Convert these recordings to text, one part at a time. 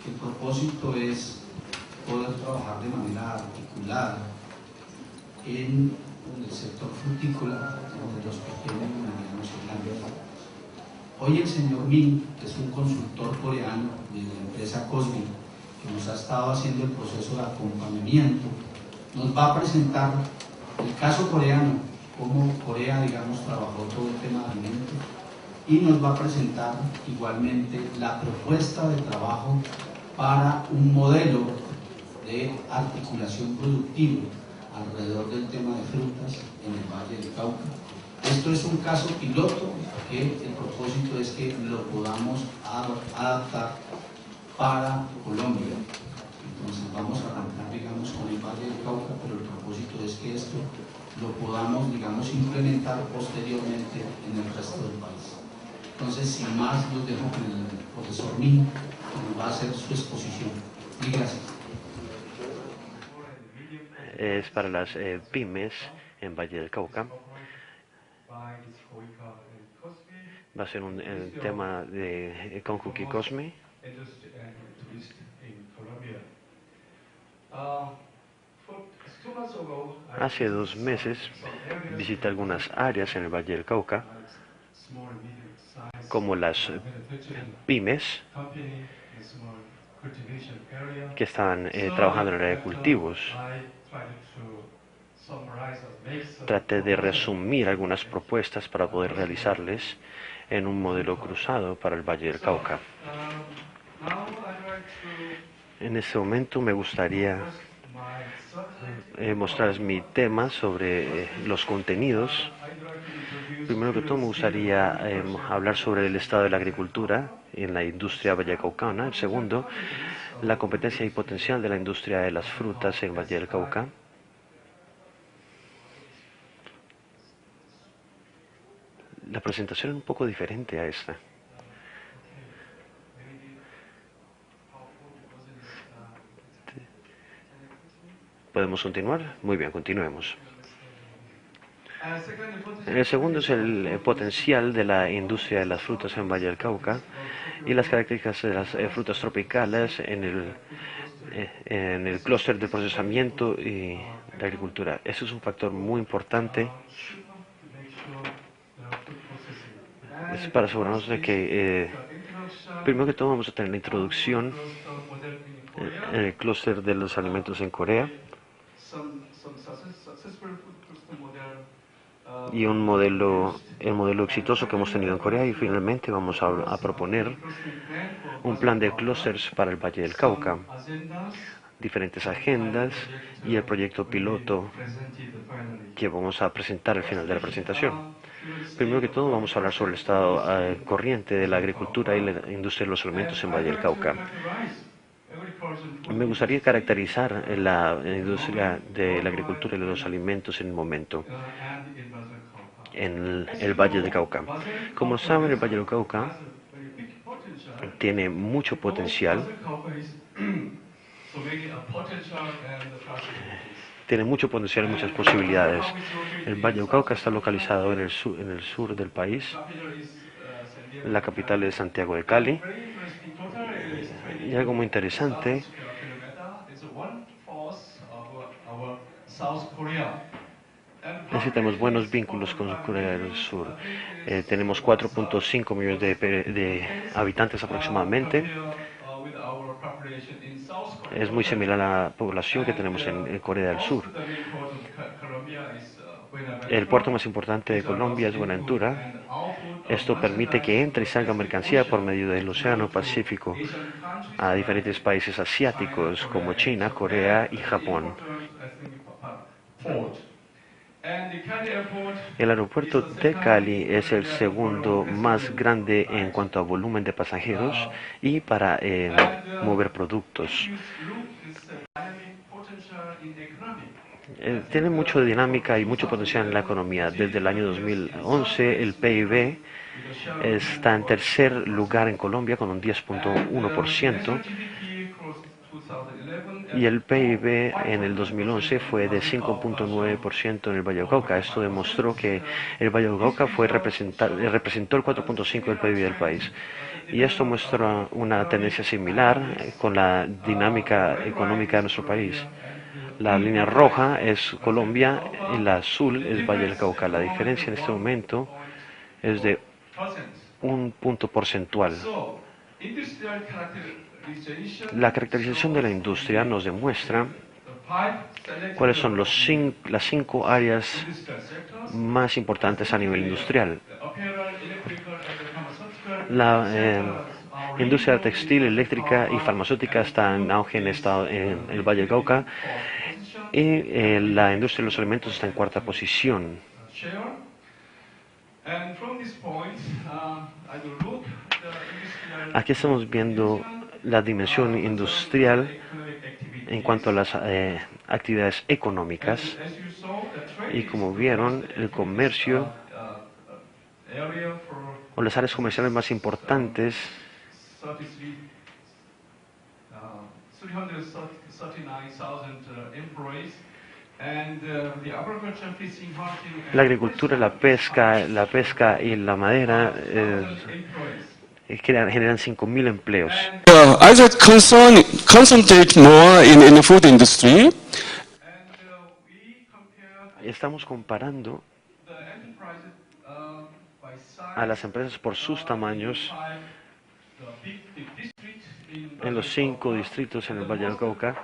El propósito es poder trabajar de manera articulada en el sector frutícola de los pequeños, medianos y grandes. Hoy el señor Min, que es un consultor coreano de la empresa Cosmi, que nos ha estado haciendo el proceso de acompañamiento, nos va a presentar el caso coreano, cómo Corea, digamos, trabajó todo el tema de alimentos, y nos va a presentar igualmente la propuesta de trabajo para un modelo de articulación productiva alrededor del tema de frutas en el Valle del Cauca. Esto es un caso piloto que el propósito es que lo podamos adaptar para Colombia. Entonces vamos a arrancar, digamos, con el Valle del Cauca, pero el propósito es que esto lo podamos, digamos, implementar posteriormente en el resto del país. Entonces, sin más, los dejo con el profesor Min, que nos va a hacer su exposición. Y gracias. Es para las pymes en Valle del Cauca. Va a ser un tema de Konkuki Cosme. Hace 2 meses visité algunas áreas en el Valle del Cauca, como las pymes que están trabajando en el área de cultivos. Traté de resumir algunas propuestas para poder realizarles en un modelo cruzado para el Valle del Cauca. En este momento me gustaría mostrarles mi tema sobre los contenidos. Primero que todo me gustaría hablar sobre el estado de la agricultura en la industria vallecaucana. El segundo, la competencia y potencial de la industria de las frutas en Valle del Cauca. La presentación es un poco diferente a esta. ¿Podemos continuar? Muy bien, continuemos. El segundo es el potencial de la industria de las frutas en Valle del Cauca y las características de las frutas tropicales en el clúster de procesamiento y de agricultura. Eso es un factor muy importante. Es para asegurarnos de que, primero que todo, vamos a tener la introducción en el clúster de los alimentos en Corea y el modelo exitoso que hemos tenido en Corea, y finalmente vamos a proponer un plan de clústeres para el Valle del Cauca, diferentes agendas y el proyecto piloto que vamos a presentar al final de la presentación. Primero que todo vamos a hablar sobre el estado corriente de la agricultura y la industria de los alimentos en Valle del Cauca. Me gustaría caracterizar la industria de la agricultura y de los alimentos en el momento en el Valle del Cauca. Como saben, el Valle del Cauca tiene mucho potencial. Tiene mucho potencial y muchas posibilidades. El Valle del Cauca está localizado en el sur del país. La capital es Santiago de Cali. Y algo muy interesante, es que tenemos buenos vínculos con Corea del Sur. Tenemos 4.5 millones de habitantes aproximadamente. Es muy similar a la población que tenemos en Corea del Sur. El puerto más importante de Colombia es Buenaventura. Esto permite que entre y salga mercancía por medio del Océano Pacífico a diferentes países asiáticos como China, Corea y Japón. El aeropuerto de Cali es el segundo más grande en cuanto a volumen de pasajeros y para mover productos. Tiene mucha dinámica y mucho potencial en la economía. Desde el año 2011 el PIB está en tercer lugar en Colombia con un 10.1%. Y el PIB en el 2011 fue de 5.9% en el Valle del Cauca. Esto demostró que el Valle del Cauca representó el 4.5% del PIB del país. Y esto muestra una tendencia similar con la dinámica económica de nuestro país. La línea roja es Colombia y la azul es Valle del Cauca. La diferencia en este momento es de un punto porcentual. La caracterización de la industria nos demuestra cuáles son las 5 áreas más importantes a nivel industrial. La industria textil, eléctrica y farmacéutica está en auge en el Valle del Cauca, y la industria de los alimentos está en cuarta posición. Aquí estamos viendo la dimensión industrial en cuanto a las actividades económicas, y como vieron, el comercio o las áreas comerciales más importantes la agricultura, la pesca y la madera generan 5.000 empleos. I would concentrate more in the food industry. Estamos comparando a las empresas por sus tamaños en los 5 distritos en el Valle del Cauca.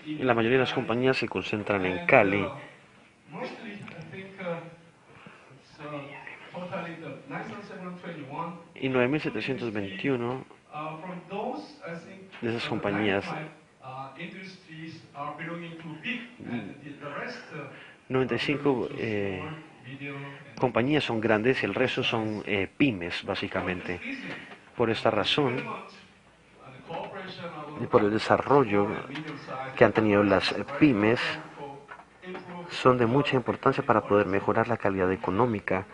Y la mayoría de las compañías se concentran en Cali. Y 9.721 de esas compañías, 95 compañías son grandes y el resto son pymes, básicamente. Por esta razón y por el desarrollo que han tenido las pymes, son de mucha importancia para poder mejorar la calidad económica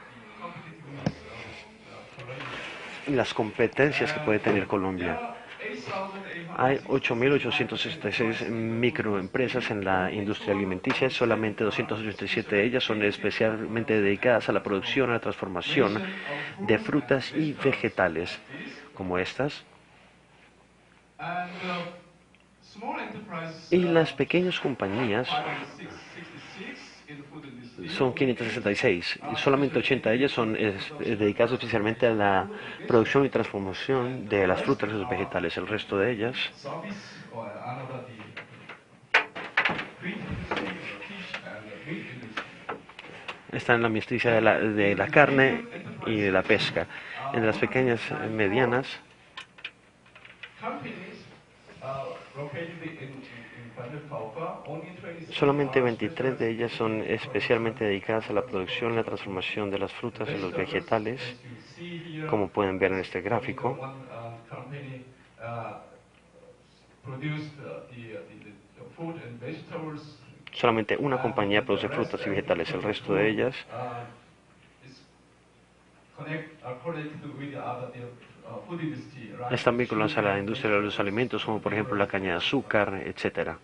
y las competencias que puede tener Colombia. Hay 8.866 microempresas en la industria alimenticia, solamente 287 de ellas son especialmente dedicadas a la producción y la transformación de frutas y vegetales, como estas. Y las pequeñas compañías son 566 y solamente 80 de ellas son dedicadas especialmente a la producción y transformación de las frutas y los vegetales. El resto de ellas están en la industria de la carne y de la pesca. En las pequeñas y medianas solamente 23 de ellas son especialmente dedicadas a la producción y la transformación de las frutas y los vegetales, como pueden ver en este gráfico. Solamente una compañía produce frutas y vegetales, el resto de ellas están vinculadas a la industria de los alimentos, como por ejemplo la caña de azúcar, etc.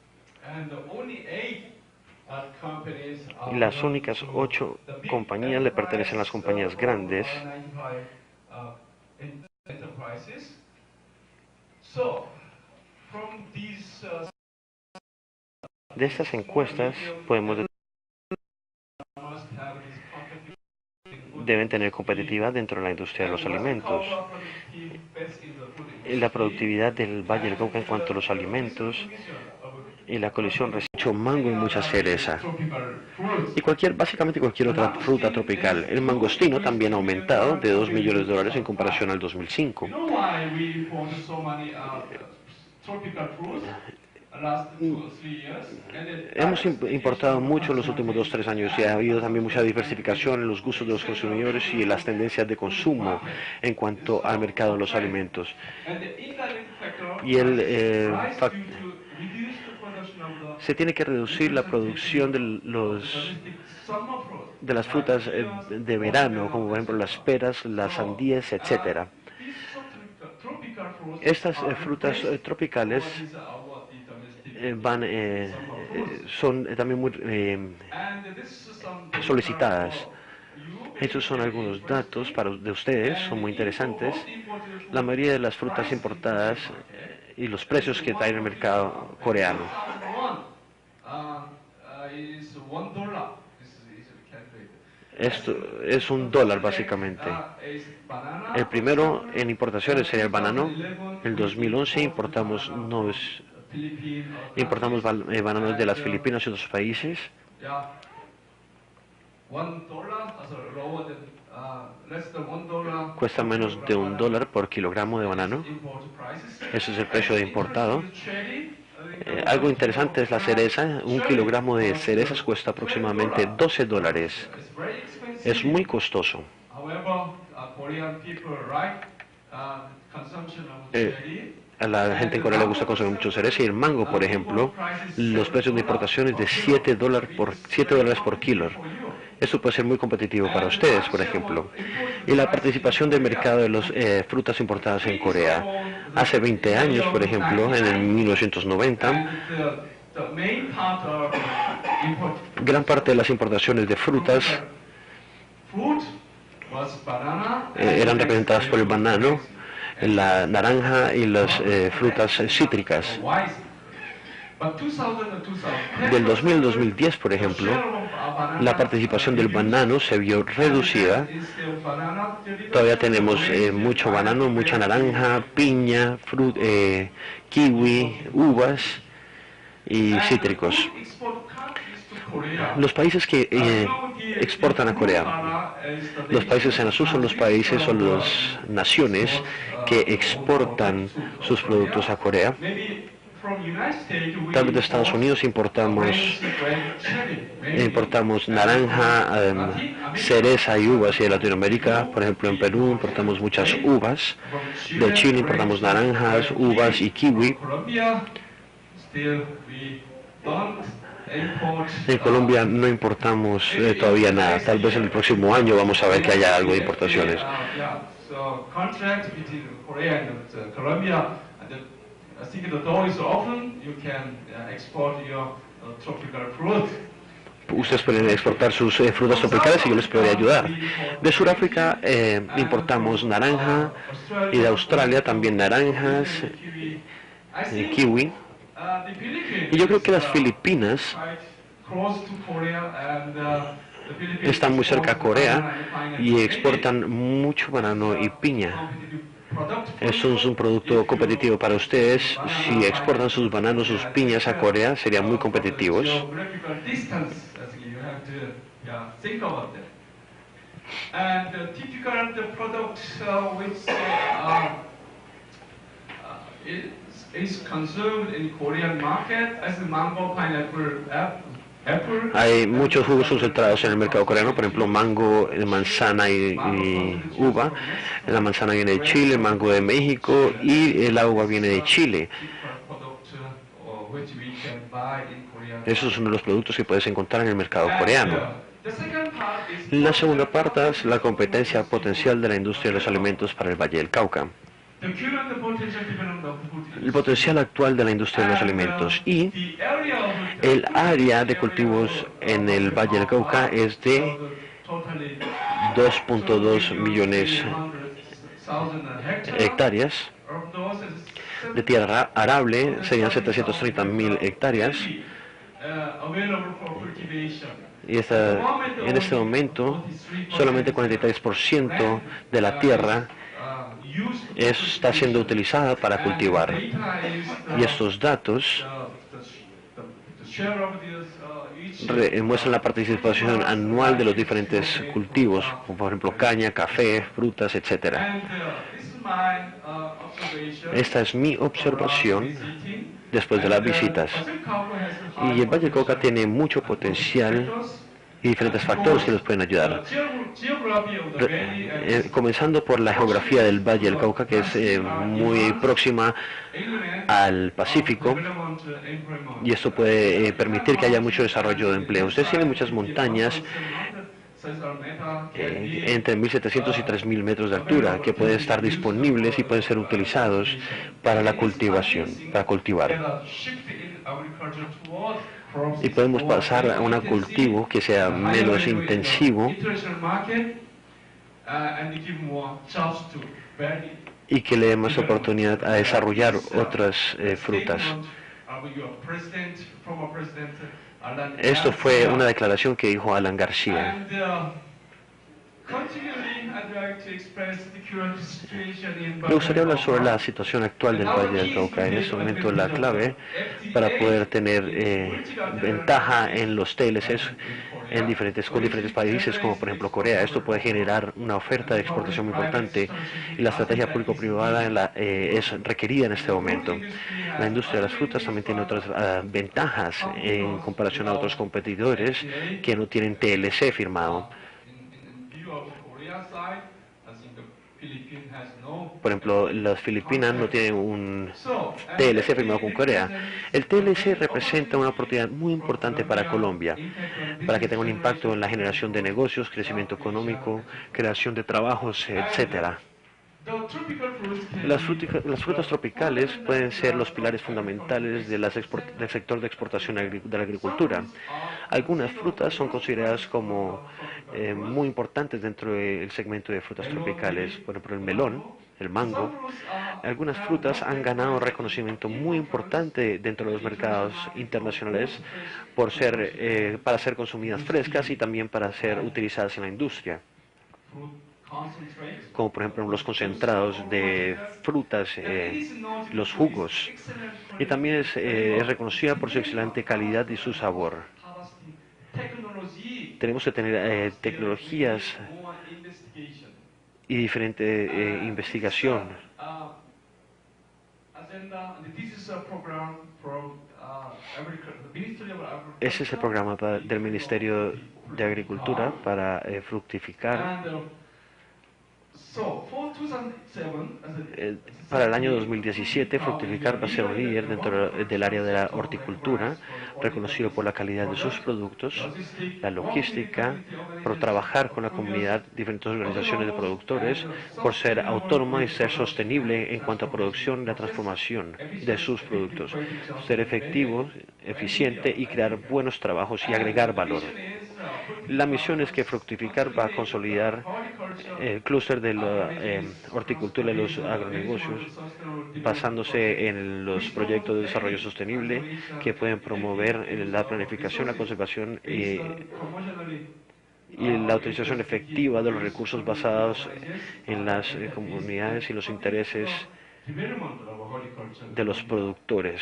Y las únicas 8 compañías le pertenecen a las compañías grandes. De estas encuestas podemos deben tener competitividad dentro de la industria de los alimentos. La productividad del Valle del Cauca en cuanto a los alimentos y la colisión mucho mango y mucha cereza. Y básicamente cualquier otra fruta tropical. El mangostino también ha aumentado de $2 millones en comparación al 2005. Hemos importado mucho en los últimos 2 o 3 años y ha habido también mucha diversificación en los gustos de los consumidores y en las tendencias de consumo en cuanto al mercado de los alimentos. Y se tiene que reducir la producción de las frutas de verano, como por ejemplo las peras, las sandías, etc. Estas frutas tropicales son también muy solicitadas. Estos son algunos datos de ustedes, son muy interesantes. La mayoría de las frutas importadas y los precios que trae el mercado coreano. Esto es $1 básicamente. El primero en importaciones sería el banano. En el 2011 importamos bananos de las Filipinas y otros países. Cuesta menos de $1 por kilogramo de banano. Ese es el precio de importado. Algo interesante es la cereza. Un kilogramo de cerezas cuesta aproximadamente $12. Es muy costoso. A la gente en Corea le gusta consumir mucho cereza y el mango, por ejemplo, los precios de importación es de $7 por kilo. Esto puede ser muy competitivo para ustedes, por ejemplo. Y la participación del mercado de las frutas importadas en Corea. Hace 20 años, por ejemplo, en el 1990, gran parte de las importaciones de frutas eran representadas por el banano, la naranja y las frutas cítricas. Del 2000 al 2010, por ejemplo, la participación del banano se vio reducida. Todavía tenemos mucho banano, mucha naranja, piña, kiwi, uvas y cítricos. Los países que exportan a Corea, los países en azul son los países, son las naciones que exportan sus productos a Corea. Tal vez de Estados Unidos importamos naranja, cereza y uvas, y de Latinoamérica, por ejemplo en Perú importamos muchas uvas, de Chile importamos naranjas, uvas y kiwi. En Colombia no importamos todavía nada, tal vez en el próximo año vamos a ver que haya algo de importaciones. Ustedes pueden exportar sus frutas tropicales y yo les podría ayudar. De Sudáfrica importamos naranja y de Australia también naranjas, kiwi. Y yo creo que las Filipinas están muy cerca a Corea y exportan mucho banano y piña. Eso es un producto competitivo para ustedes. Si exportan sus bananos, sus piñas a Corea, serían muy competitivos. Hay muchos jugos concentrados en el mercado coreano, por ejemplo, mango, manzana y uva. La manzana viene de Chile, el mango de México y la uva viene de Chile. Esos son los productos que puedes encontrar en el mercado coreano. La segunda parte es la competencia potencial de la industria de los alimentos para el Valle del Cauca. El potencial actual de la industria de los alimentos y el área de cultivos en el Valle del Cauca es de 2.2 millones de hectáreas. De tierra arable serían 730.000 hectáreas. Y en este momento solamente 43% de la tierra está siendo utilizada para cultivar. Y estos datos muestran la participación anual de los diferentes cultivos, como por ejemplo caña, café, frutas, etc. Esta es mi observación después de las visitas. Y el Valle del Cauca tiene mucho potencial y diferentes factores que les pueden ayudar. Comenzando por la geografía del Valle del Cauca, que es muy próxima al Pacífico, y esto puede permitir que haya mucho desarrollo de empleo. Ustedes tienen muchas montañas entre 1.700 y 3.000 metros de altura que pueden estar disponibles y pueden ser utilizados para la cultivación, para cultivar. Y podemos pasar a un cultivo que sea menos intensivo y que le dé más oportunidad a desarrollar otras frutas. Esto fue una declaración que dijo Alan García. Me gustaría hablar sobre la situación actual del Valle del Cauca. En este momento la clave para poder tener ventaja en los TLCs con diferentes países, como por ejemplo Corea. Esto puede generar una oferta de exportación muy importante y la estrategia público-privada es requerida en este momento. La industria de las frutas también tiene otras ventajas en comparación a otros competidores que no tienen TLC firmado. Por ejemplo, las Filipinas no tienen un TLC firmado con Corea. El TLC representa una oportunidad muy importante para Colombia, para que tenga un impacto en la generación de negocios, crecimiento económico, creación de trabajos, etcétera. Las frutas tropicales pueden ser los pilares fundamentales del sector de exportación de la agricultura. Algunas frutas son consideradas como muy importantes dentro del segmento de frutas tropicales, por ejemplo el melón, el mango. Algunas frutas han ganado reconocimiento muy importante dentro de los mercados internacionales para ser consumidas frescas y también para ser utilizadas en la industria, como por ejemplo los concentrados de frutas, los jugos, y también es reconocida por su excelente calidad y su sabor. Tenemos que tener tecnologías y diferente investigación. Ese es el programa del Ministerio de Agricultura para fructificar. Para el año 2017, Fructificar va a ser un líder dentro del área de la horticultura, reconocido por la calidad de sus productos, la logística, por trabajar con la comunidad, diferentes organizaciones de productores, por ser autónoma y ser sostenible en cuanto a producción y la transformación de sus productos, ser efectivo, eficiente y crear buenos trabajos y agregar valor. La misión es que Fructificar va a consolidar el clúster de la horticultura y los agronegocios, basándose en los proyectos de desarrollo sostenible que pueden promover la planificación, la conservación y la utilización efectiva de los recursos basados en las comunidades y los intereses de los productores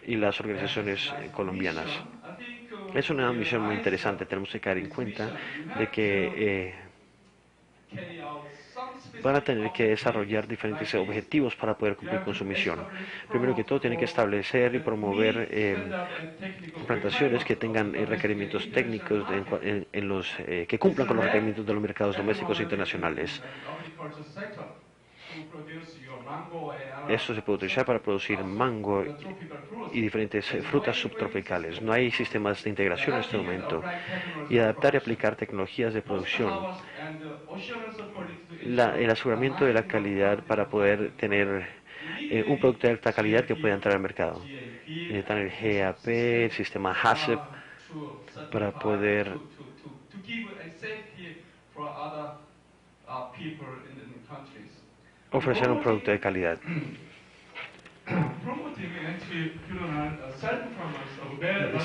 y las organizaciones colombianas. Es una misión muy interesante. Tenemos que caer en cuenta de que van a tener que desarrollar diferentes objetivos para poder cumplir con su misión. Primero que todo, tienen que establecer y promover plantaciones que tengan requerimientos técnicos que cumplan con los requerimientos de los mercados domésticos e internacionales. Esto se puede utilizar para producir mango y diferentes frutas subtropicales. No hay sistemas de integración en este momento. Y adaptar y aplicar tecnologías de producción. El aseguramiento de la calidad para poder tener un producto de alta calidad que pueda entrar al mercado. Necesitan el GAP, el sistema HACCP, para poder ofrecer un producto de calidad.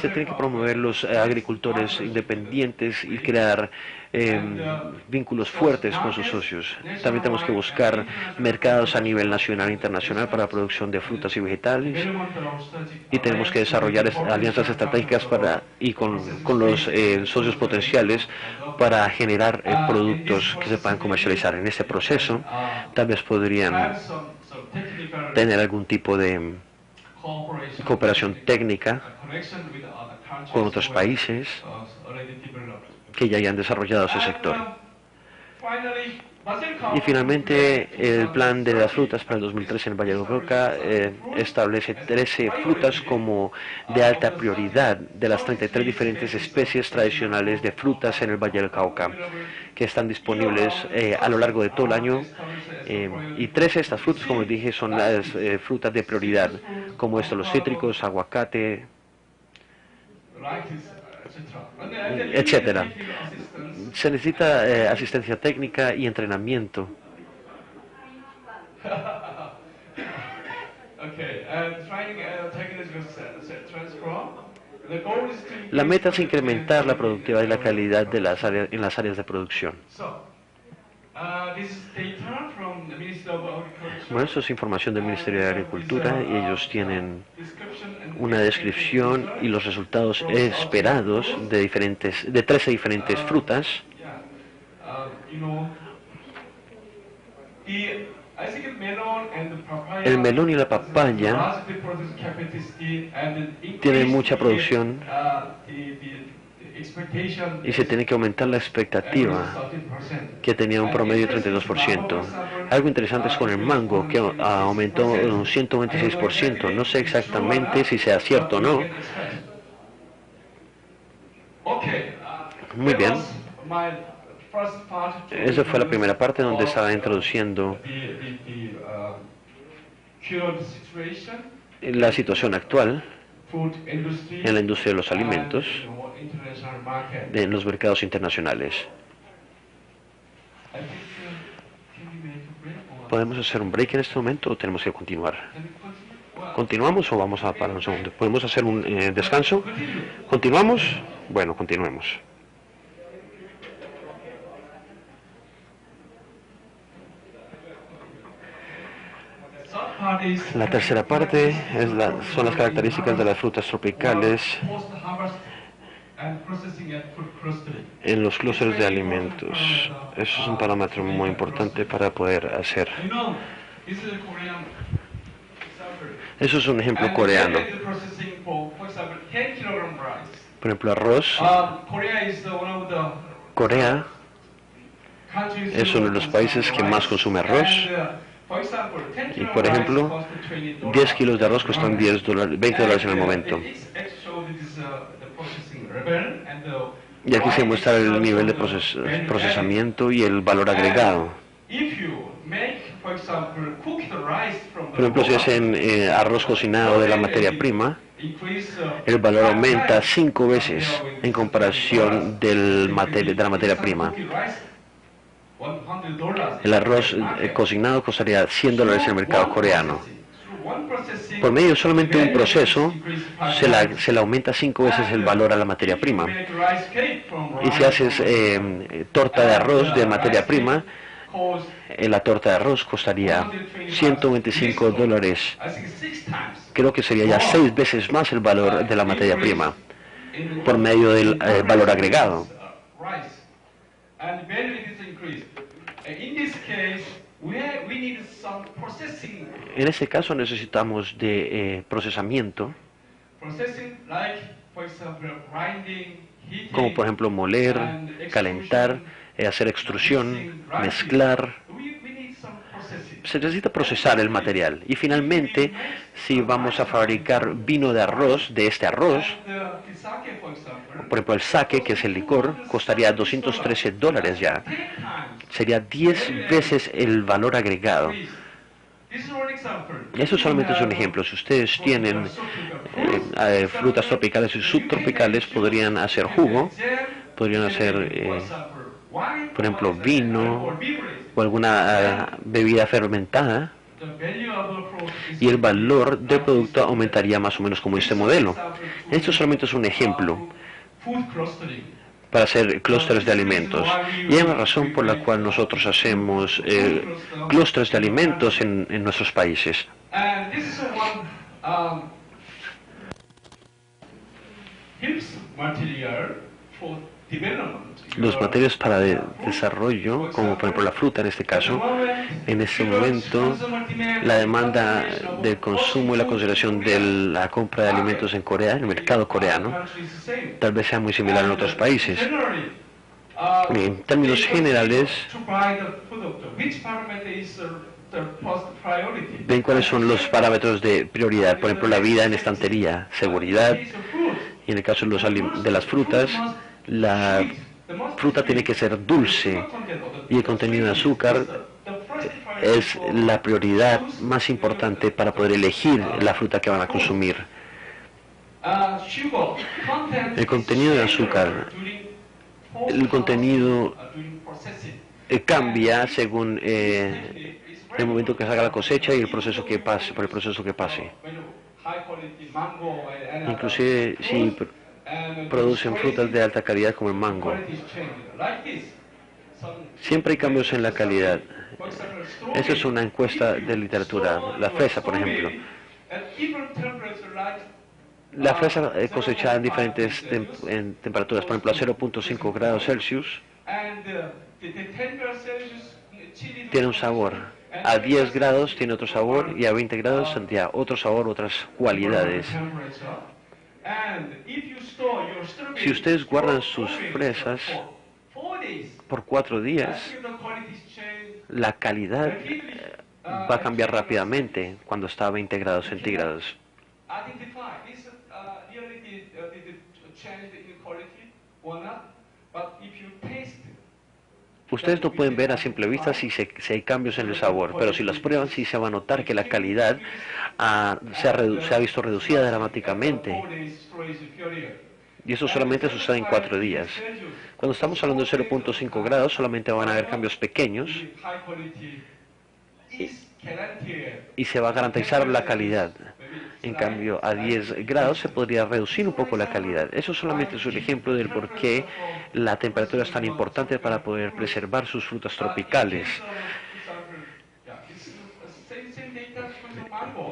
Se tiene que promover los agricultores independientes y crear vínculos fuertes con sus socios. También tenemos que buscar mercados a nivel nacional e internacional para la producción de frutas y vegetales, y tenemos que desarrollar alianzas estratégicas con los socios potenciales para generar productos que se puedan comercializar. En este proceso tal vez podrían tener algún tipo de cooperación técnica con otros países que ya hayan desarrollado ese sector. Y finalmente, el plan de las frutas para el 2013 en el Valle del Cauca establece 13 frutas como de alta prioridad de las 33 diferentes especies tradicionales de frutas en el Valle del Cauca, que están disponibles a lo largo de todo el año. Y 13 de estas frutas, como les dije, son las frutas de prioridad, como estos, los cítricos, aguacate, etcétera. Se necesita asistencia técnica y entrenamiento. La meta es incrementar la productividad y la calidad de en las áreas de producción. Bueno, eso es información del Ministerio de Agricultura y ellos tienen una descripción y los resultados esperados de 13 diferentes frutas. El melón y la papaya tienen mucha producción y se tiene que aumentar la expectativa, que tenía un promedio de 32%. Algo interesante es con el mango, que aumentó un 126%. No sé exactamente si sea cierto o no. Muy bien. Esa fue la primera parte donde estaba introduciendo la situación actual en la industria de los alimentos en los mercados internacionales. ¿Podemos hacer un break en este momento o tenemos que continuar? ¿Continuamos o vamos a parar un segundo? ¿Podemos hacer un descanso? ¿Continuamos? Bueno, continuemos. La tercera parte son las características de las frutas tropicales en los clústeres de alimentos. Eso es un parámetro muy importante para poder hacer. Eso es un ejemplo coreano. Por ejemplo, arroz. Corea es uno de los países que más consume arroz. Y por ejemplo, 10 kilos de arroz cuestan $20 en el momento. Y aquí se muestra el nivel de procesamiento y el valor agregado. Por ejemplo, si hacen arroz cocinado de la materia prima, el valor aumenta 5 veces en comparación de la materia prima. El arroz cocinado costaría $100 en el mercado coreano. Por medio de solamente un proceso, se le aumenta 5 veces el valor a la materia prima. Y si haces torta de arroz de materia prima, la torta de arroz costaría $125. Creo que sería ya 6 veces más el valor de la materia prima, por medio del valor agregado. En este caso necesitamos de procesamiento, como por ejemplo moler, calentar, hacer extrusión, mezclar. Se necesita procesar el material. Y finalmente, si vamos a fabricar vino de arroz, de este arroz, por ejemplo el sake, que es el licor, costaría $213 ya. Sería 10 veces el valor agregado. Eso solamente es un ejemplo. Si ustedes tienen frutas tropicales y subtropicales, podrían hacer jugo, podrían hacer, por ejemplo, vino o alguna bebida fermentada, y el valor del producto aumentaría más o menos como este modelo. Esto solamente es un ejemplo para hacer clústeres de alimentos. Y hay una razón por la cual nosotros hacemos clústeres de alimentos en nuestros países. Los materiales para desarrollo, como por ejemplo la fruta en este caso, en este momento la demanda del consumo y la consideración de la compra de alimentos en Corea, en el mercado coreano, tal vez sea muy similar en otros países. En términos generales, ven cuáles son los parámetros de prioridad, por ejemplo la vida en estantería, seguridad, y en el caso de las frutas, la fruta tiene que ser dulce y el contenido de azúcar es la prioridad más importante para poder elegir la fruta que van a consumir. El contenido de azúcar, el contenido cambia según el momento que se haga la cosecha y el proceso que pase, por el proceso que pase. Inclusive si producen frutas de alta calidad como el mango, siempre hay cambios en la calidad. Esa es una encuesta de literatura. La fresa, por ejemplo. La fresa cosechada en diferentes temperaturas, por ejemplo a 0.5 grados Celsius, tiene un sabor. A 10 grados tiene otro sabor y a 20 grados tendría otro sabor, otras cualidades. Si ustedes guardan sus fresas por 4 días, la calidad va a cambiar rápidamente cuando está a 20 grados centígrados. Ustedes no pueden ver a simple vista si hay cambios en el sabor, pero si las prueban sí se va a notar que la calidad se ha visto reducida dramáticamente. Y eso solamente sucede en 4 días. Cuando estamos hablando de 0.5 grados, solamente van a haber cambios pequeños y se va a garantizar la calidad. En cambio, a 10 grados se podría reducir un poco la calidad. Eso solamente es un ejemplo del por qué la temperatura es tan importante para poder preservar sus frutas tropicales.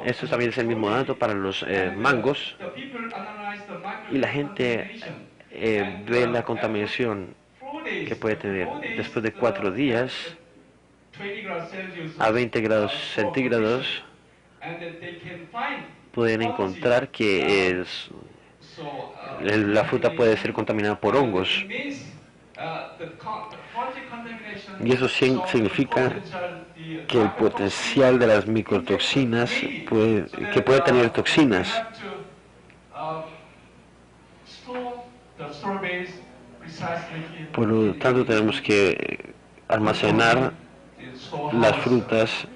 Esto también es el mismo dato para los mangos. Y la gente ve la contaminación que puede tener después de 4 días a 20 grados centígrados. Pueden encontrar que la fruta puede ser contaminada por hongos. Y eso significa que el potencial de las microtoxinas que puede tener toxinas. Por lo tanto, tenemos que almacenar las frutas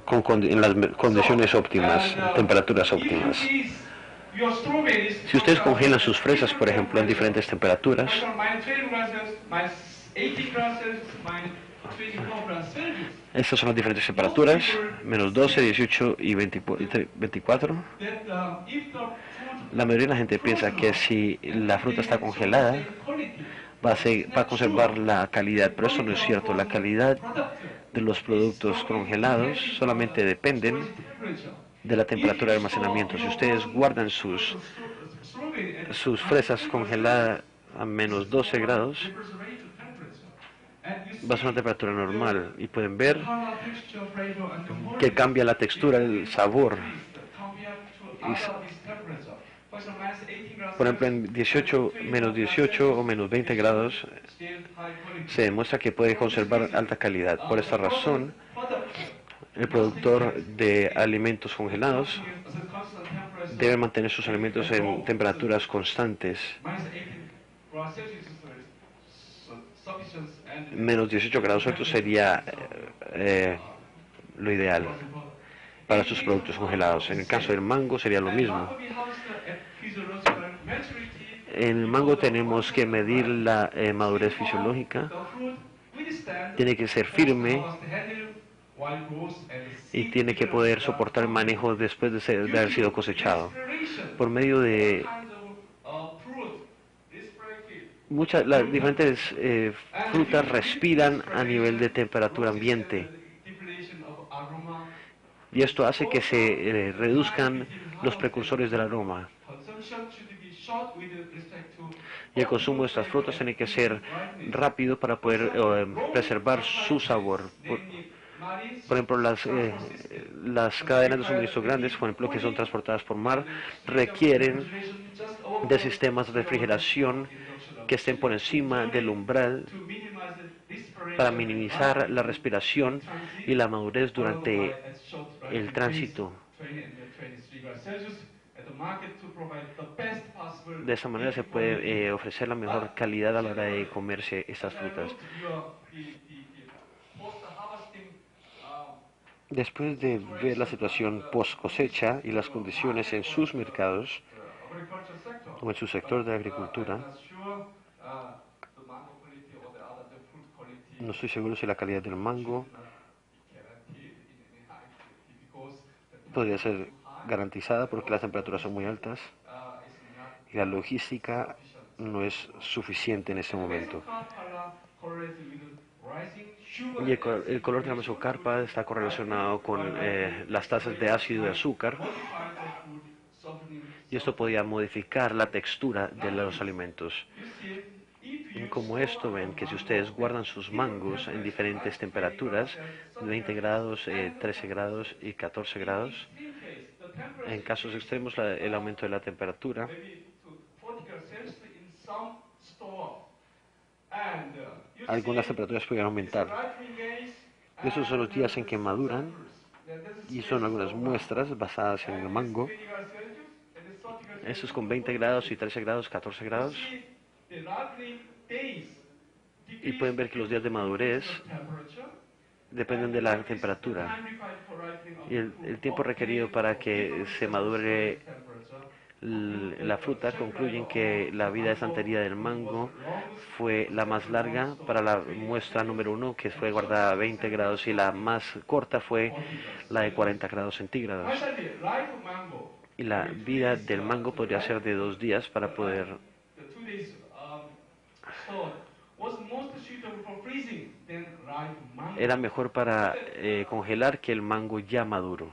en las condiciones óptimas, temperaturas óptimas. Si ustedes congelan sus fresas, por ejemplo, en diferentes temperaturas, estas son las diferentes temperaturas, menos 12, 18 y 24. La mayoría de la gente piensa que si la fruta está congelada, va a conservar la calidad, pero eso no es cierto. La calidad de los productos congelados solamente dependen de la temperatura de almacenamiento. Si ustedes guardan sus fresas congeladas a menos 12 grados, va a ser una temperatura normal y pueden ver que cambia la textura, el sabor. Por ejemplo, en menos 18 o menos 20 grados se demuestra que puede conservar alta calidad. Por esta razón, el productor de alimentos congelados debe mantener sus alimentos en temperaturas constantes. Menos 18 grados Celsius sería lo ideal para sus productos congelados. En el caso del mango sería lo mismo. En el mango tenemos que medir la madurez fisiológica. Tiene que ser firme y tiene que poder soportar el manejo después de haber sido cosechado. Por medio de las diferentes frutas respiran a nivel de temperatura ambiente. Y esto hace que se reduzcan los precursores del aroma. Y el consumo de estas frutas tiene que ser rápido para poder preservar su sabor. Por ejemplo, las cadenas de suministro grandes, por ejemplo, que son transportadas por mar, requieren de sistemas de refrigeración que estén por encima del umbral para minimizar la respiración y la madurez durante el tránsito. De esa manera se puede ofrecer la mejor calidad a la hora de comerse estas frutas. Después de ver la situación post cosecha y las condiciones en sus mercados, o en su sector de agricultura. No estoy seguro si la calidad del mango podría ser garantizada porque las temperaturas son muy altas y la logística no es suficiente en este momento. Y el color de la mesocarpa está correlacionado con las tasas de ácido de azúcar, y esto podía modificar la textura de los alimentos. Como esto, ven que si ustedes guardan sus mangos en diferentes temperaturas, 20 grados, 13 grados y 14 grados, en casos extremos el aumento de la temperatura algunas temperaturas pueden aumentar. Esos son los días en que maduran y son algunas muestras basadas en el mango. Eso es con 20 grados y 13 grados, 14 grados. Y pueden ver que los días de madurez dependen de la temperatura. Y el tiempo requerido para que se madure la fruta concluyen que la vida de estantería del mango fue la más larga para la muestra número 1, que fue guardada a 20 grados, y la más corta fue la de 40 grados centígrados. Y la vida del mango podría ser de 2 días para poder era mejor para congelar que el mango ya maduro.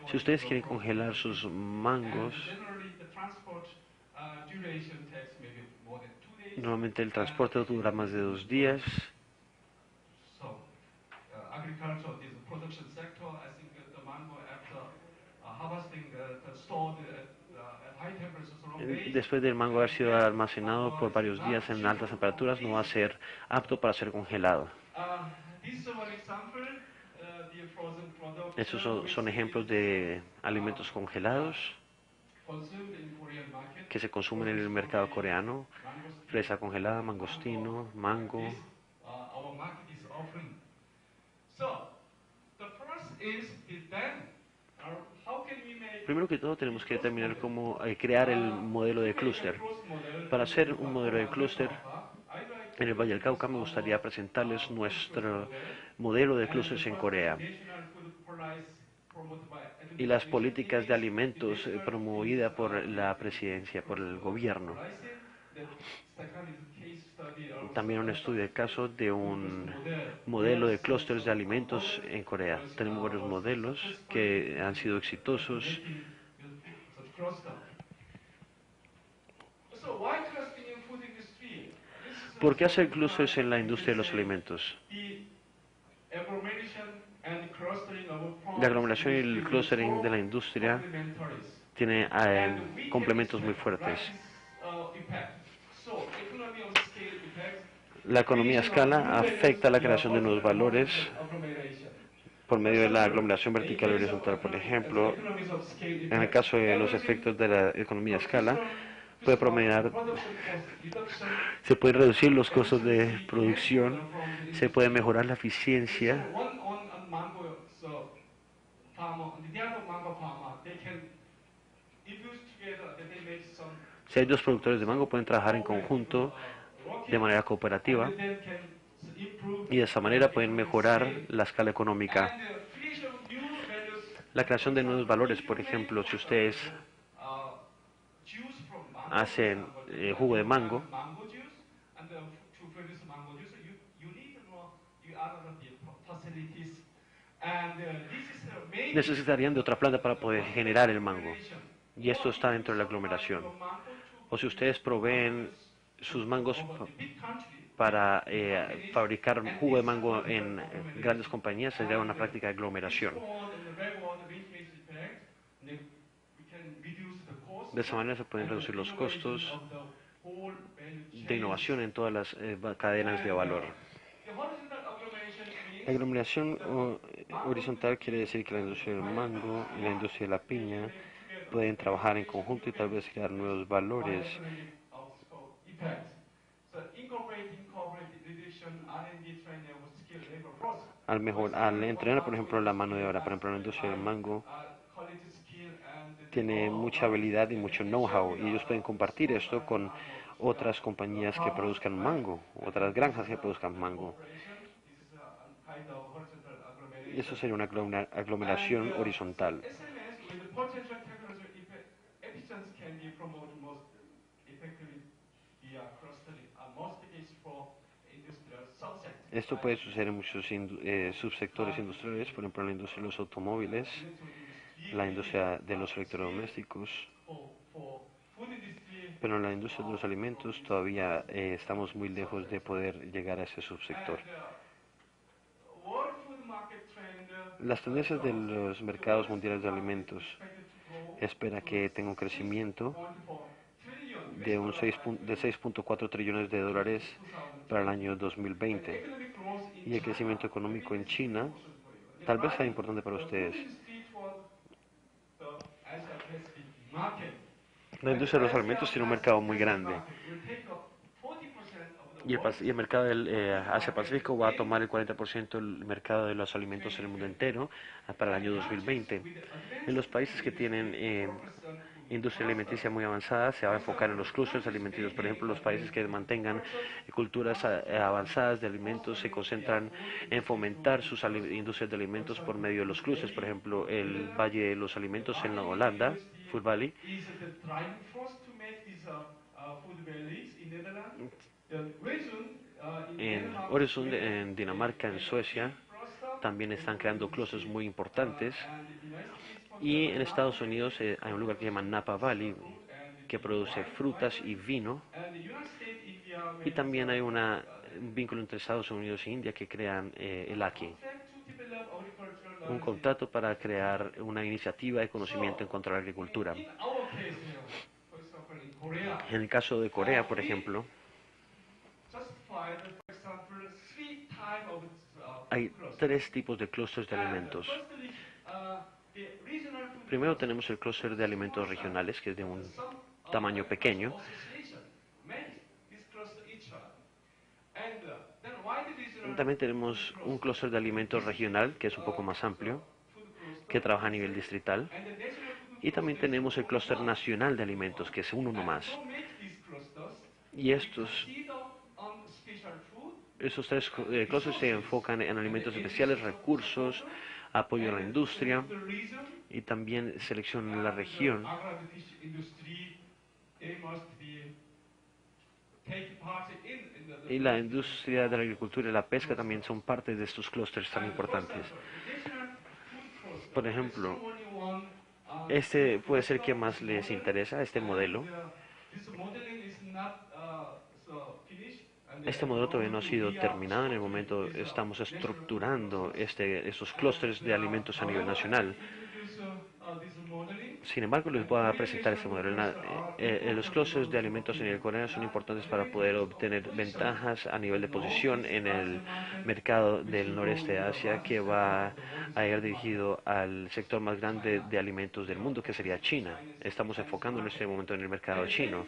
Si ustedes quieren congelar sus mangos, normalmente el transporte dura más de 2 días. Después del mango haber sido almacenado por varios días en altas temperaturas, no va a ser apto para ser congelado. Estos son ejemplos de alimentos congelados que se consumen en el mercado coreano: fresa congelada, mangostino, mango. Primero que todo tenemos que determinar cómo crear el modelo de clúster. Para hacer un modelo de clúster en el Valle del Cauca, me gustaría presentarles nuestro modelo de clústeres en Corea y las políticas de alimentos promovidas por la presidencia, por el gobierno. También un estudio de caso de un modelo de clústeres de alimentos en Corea. Tenemos varios modelos que han sido exitosos. ¿Por qué hacer clústeres en la industria de los alimentos? La aglomeración y el clustering de la industria tiene complementos muy fuertes. La economía a escala afecta la creación de nuevos valores por medio de la aglomeración vertical y horizontal. Por ejemplo, en el caso de los efectos de la economía a escala, se pueden reducir los costos de producción, se puede mejorar la eficiencia. Si hay dos productores de mango, pueden trabajar en conjunto de manera cooperativa y de esa manera pueden mejorar la escala económica. La creación de nuevos valores, por ejemplo, si ustedes hacen jugo de mango, necesitarían de otra planta para poder generar el mango, y esto está dentro de la aglomeración. O si ustedes proveen sus mangos para fabricar jugo de mango en grandes compañías, sería una práctica de aglomeración. De esa manera se pueden reducir los costos de innovación en todas las cadenas de valor. La aglomeración horizontal quiere decir que la industria del mango y la industria de la piña pueden trabajar en conjunto y tal vez crear nuevos valores. al entrenar, por ejemplo, la mano de obra. Por ejemplo, la industria del mango tiene mucha habilidad y mucho know-how, y ellos pueden compartir esto con otras compañías que produzcan mango, otras granjas que produzcan mango. Y eso sería una aglomeración horizontal. Esto puede suceder en muchos subsectores industriales, por ejemplo, en la industria de los automóviles, la industria de los electrodomésticos, pero en la industria de los alimentos todavía estamos muy lejos de poder llegar a ese subsector. Las tendencias de los mercados mundiales de alimentos espera que tenga un crecimiento de 6.4 trillones de dólares para el año 2020. Y el crecimiento económico en China tal vez sea importante para ustedes. La industria de los alimentos tiene un mercado muy grande, y el mercado del Asia-Pacífico va a tomar el 40% del mercado de los alimentos en el mundo entero para el año 2020. En los países que tienen industria alimenticia muy avanzada se va a enfocar en los clústeres alimenticios. Por ejemplo, los países que mantengan culturas avanzadas de alimentos se concentran en fomentar sus industrias de alimentos por medio de los clústeres. Por ejemplo, el Valle de los Alimentos en Holanda, Food Valley, en Öresund, en Dinamarca, en Suecia, también están creando clústeres muy importantes. Y en Estados Unidos hay un lugar que se llama Napa Valley, que produce frutas y vino. Y también hay un vínculo entre Estados Unidos e India que crean el AKI, un contrato para crear una iniciativa de conocimiento en contra de la agricultura. En el caso de Corea, por ejemplo, hay 3 tipos de clústeres de alimentos. Primero tenemos el clúster de alimentos regionales, que es de un tamaño pequeño. También tenemos un clúster de alimentos regional, que es un poco más amplio, que trabaja a nivel distrital. Y también tenemos el clúster nacional de alimentos, que es uno más. Y esos 3 clústeres se enfocan en alimentos especiales, recursos, apoyo a la industria y también selección en la región. Y la industria de la agricultura y la pesca también son parte de estos clústeres tan importantes. Por ejemplo, este puede ser que más les interesa, este modelo. Este modelo todavía no ha sido terminado. En el momento estamos estructurando estos clústeres de alimentos a nivel nacional. Sin embargo, les voy a presentar este modelo. Los clústeres de alimentos a nivel coreano son importantes para poder obtener ventajas a nivel de posición en el mercado del noreste de Asia, que va a ir dirigido al sector más grande de alimentos del mundo, que sería China. Estamos enfocando en este momento en el mercado chino.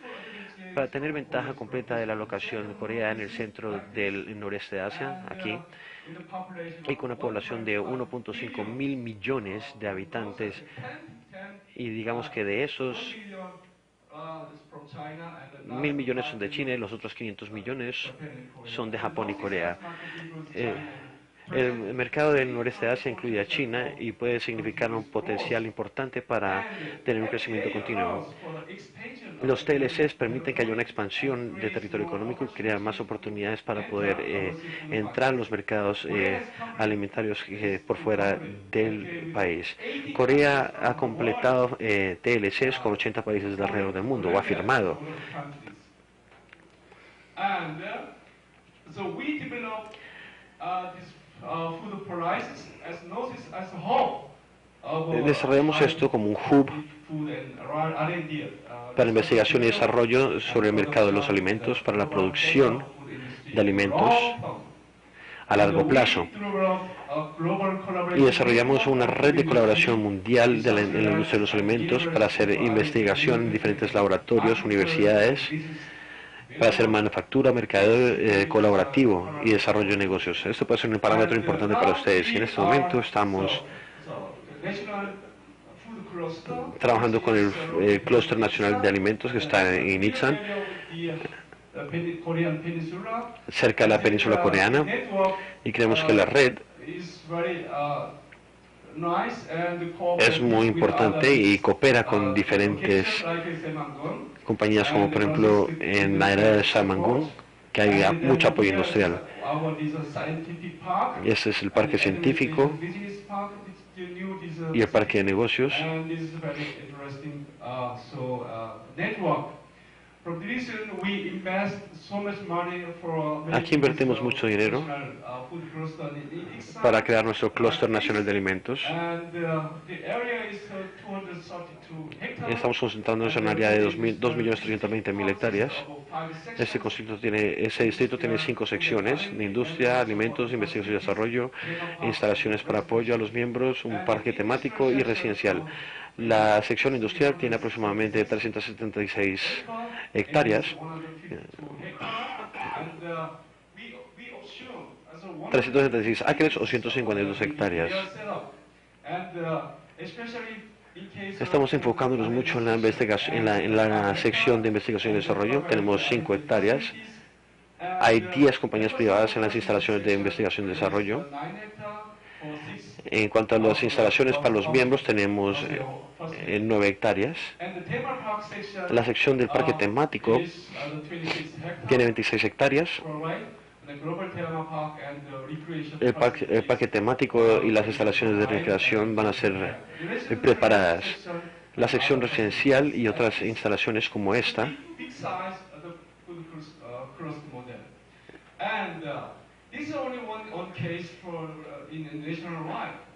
Para tener ventaja completa de la locación de Corea en el centro del noreste de Asia, aquí, y con una población de 1.5 mil millones de habitantes, y digamos que de esos 1.000 millones son de China y los otros 500 millones son de Japón y Corea. El mercado del noreste de Asia incluye a China y puede significar un potencial importante para tener un crecimiento continuo. Los TLCs permiten que haya una expansión de territorio económico y crear más oportunidades para poder entrar en los mercados alimentarios por fuera del país. Corea ha completado TLCs con 80 países de alrededor del mundo, o ha firmado. Desarrollamos esto como un hub para investigación y desarrollo sobre el mercado de los alimentos, para la producción de alimentos a largo plazo. Y desarrollamos una red de colaboración mundial en la industria de los alimentos para hacer investigación en diferentes laboratorios, universidades, para hacer manufactura, mercadeo colaborativo y desarrollo de negocios. Esto puede ser un parámetro importante para ustedes y en este momento estamos trabajando con el Clúster Nacional de Alimentos que está en Ilsan, cerca de la península coreana, y creemos que la red es muy importante y coopera con diferentes compañías como por ejemplo en la era de Samangun, que hay mucho apoyo industrial. Este es el parque científico y el parque de negocios. Aquí invertimos mucho dinero para crear nuestro Clúster Nacional de Alimentos. Estamos concentrándonos en un área de 2.320.000 hectáreas. Ese distrito tiene 5 secciones: de industria, alimentos, investigación y desarrollo, instalaciones para apoyo a los miembros, un parque temático y residencial. La sección industrial tiene aproximadamente 376 hectáreas. 376 acres o 152 hectáreas. Estamos enfocándonos mucho en la investigación, en la sección de investigación y desarrollo. Tenemos 5 hectáreas. Hay 10 compañías privadas en las instalaciones de investigación y desarrollo. En cuanto a las instalaciones para los miembros, tenemos 9 hectáreas. La sección del parque temático tiene 26 hectáreas. El parque temático y las instalaciones de recreación van a ser preparadas. La sección residencial y otras instalaciones como esta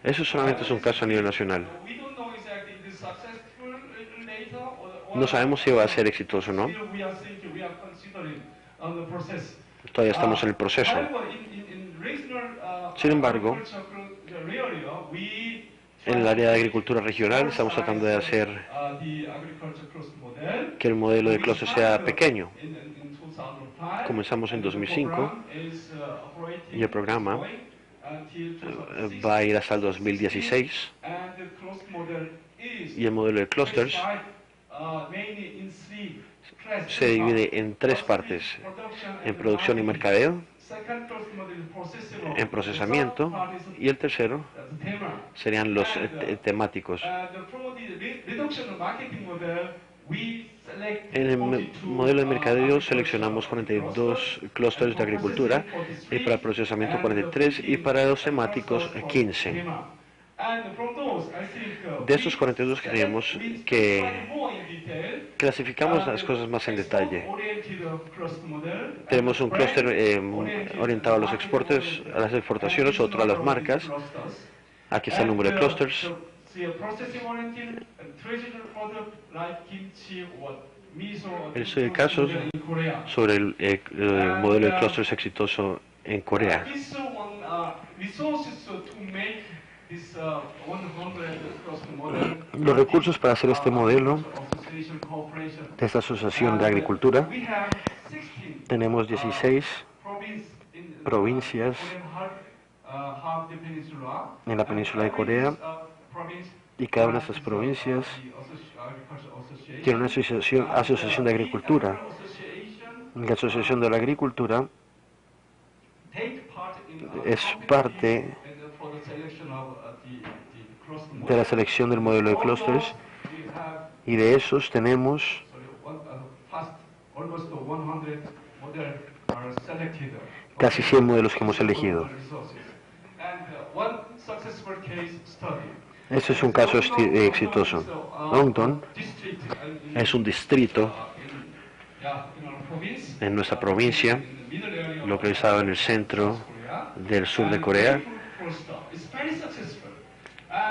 eso solamente es un caso a nivel nacional. No sabemos si va a ser exitoso o no. Todavía estamos en el proceso. Sin embargo, en el área de agricultura regional estamos tratando de hacer que el modelo de clúster sea pequeño. Comenzamos en 2005 y el programa va a ir hasta el 2016, y el modelo de clústeres se divide en 3 partes: en producción y mercadeo, en procesamiento, y el tercero serían los temáticos. En el modelo de mercadeo seleccionamos 42 clústeres de agricultura, y para el procesamiento 43, y para los temáticos 15. De estos 42 creemos que clasificamos las cosas más en detalle. Tenemos un clúster orientado a los exportes, a las exportaciones, otro a las marcas. Aquí está el número de clústeres. Este es el caso sobre el modelo de clústeres exitoso en Corea. Los recursos para hacer este modelo de esta asociación de agricultura, tenemos 16 provincias en la península de Corea, y cada una de estas provincias tiene una asociación de agricultura. La asociación de la agricultura es parte de la selección del modelo de clústeres, y de esos tenemos casi 100 modelos que hemos elegido. Este es un caso exitoso. Dongdon es un distrito en nuestra provincia, localizado en el centro del sur de Corea.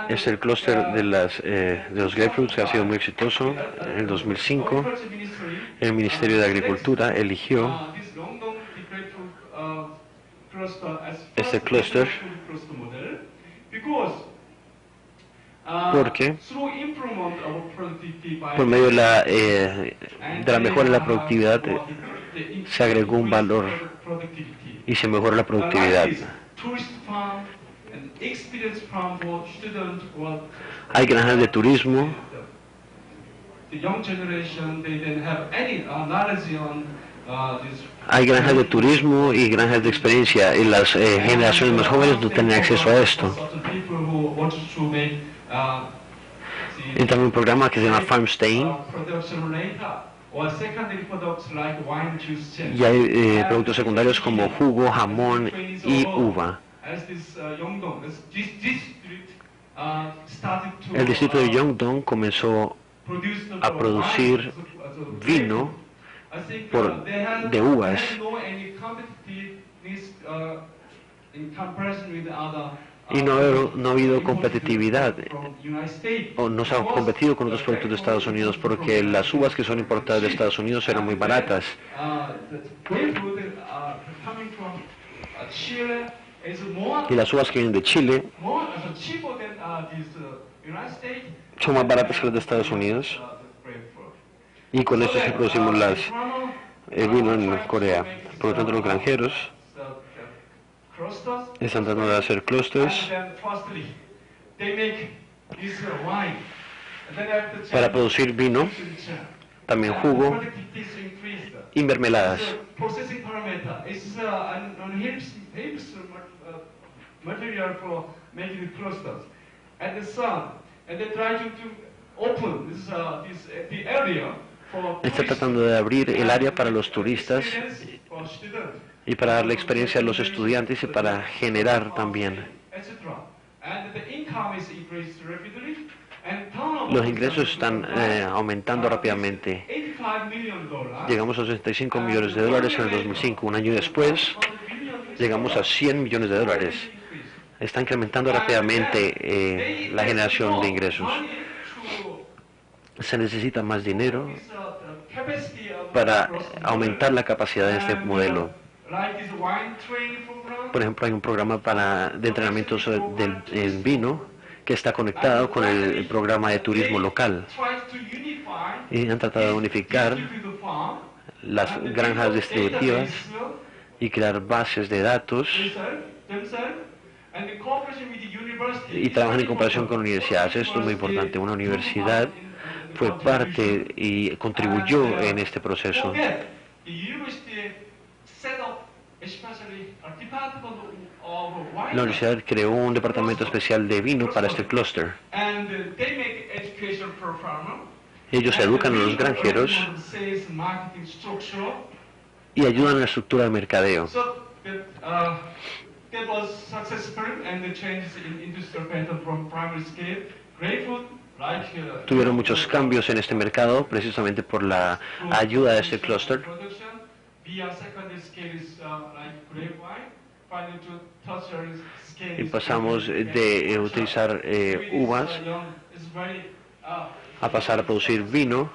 Es el clúster de los grapefruits, que ha sido muy exitoso. En el 2005, el Ministerio de Agricultura eligió este clúster porque por medio de la mejora de la productividad se agregó un valor y se mejoró la productividad. Hay granjas de turismo. Hay granjas de turismo y granjas de experiencia, y las generaciones más jóvenes no tienen acceso a esto. Y también un programa que se llama Farm Staying, y hay productos secundarios como jugo, jamón y uva. El distrito de Yeongdong comenzó a producir vino de uvas, y no ha habido competitividad, o no se ha competido con otros productos de Estados Unidos, porque las uvas que son importadas de Estados Unidos eran muy baratas. Y las uvas que vienen de Chile son más baratas que las de Estados Unidos. Y con eso es que producimos el vino en Corea. Por lo tanto, los granjeros están tratando de hacer clusters para producir vino, también jugo y mermeladas. Está tratando de abrir el área para los turistas y para darle experiencia a los estudiantes y para generar también. Los ingresos están aumentando rápidamente. Llegamos a $65 millones en el 2005. Un año después, llegamos a $100 millones. Está incrementando rápidamente la generación de ingresos. Se necesita más dinero para aumentar la capacidad de este modelo. Por ejemplo, hay un programa de entrenamiento del vino que está conectado con el programa de turismo local. Y han tratado de unificar las granjas distributivas y crear bases de datos, y trabajan en cooperación con universidades. Esto es muy importante. Una universidad fue parte y contribuyó en este proceso. La universidad creó un departamento especial de vino para este clúster. Ellos educan a los granjeros y ayudan a la estructura de mercadeo. Tuvieron muchos cambios en este mercado precisamente por la ayuda de este clúster. Y pasamos de utilizar uvas a pasar a producir vino,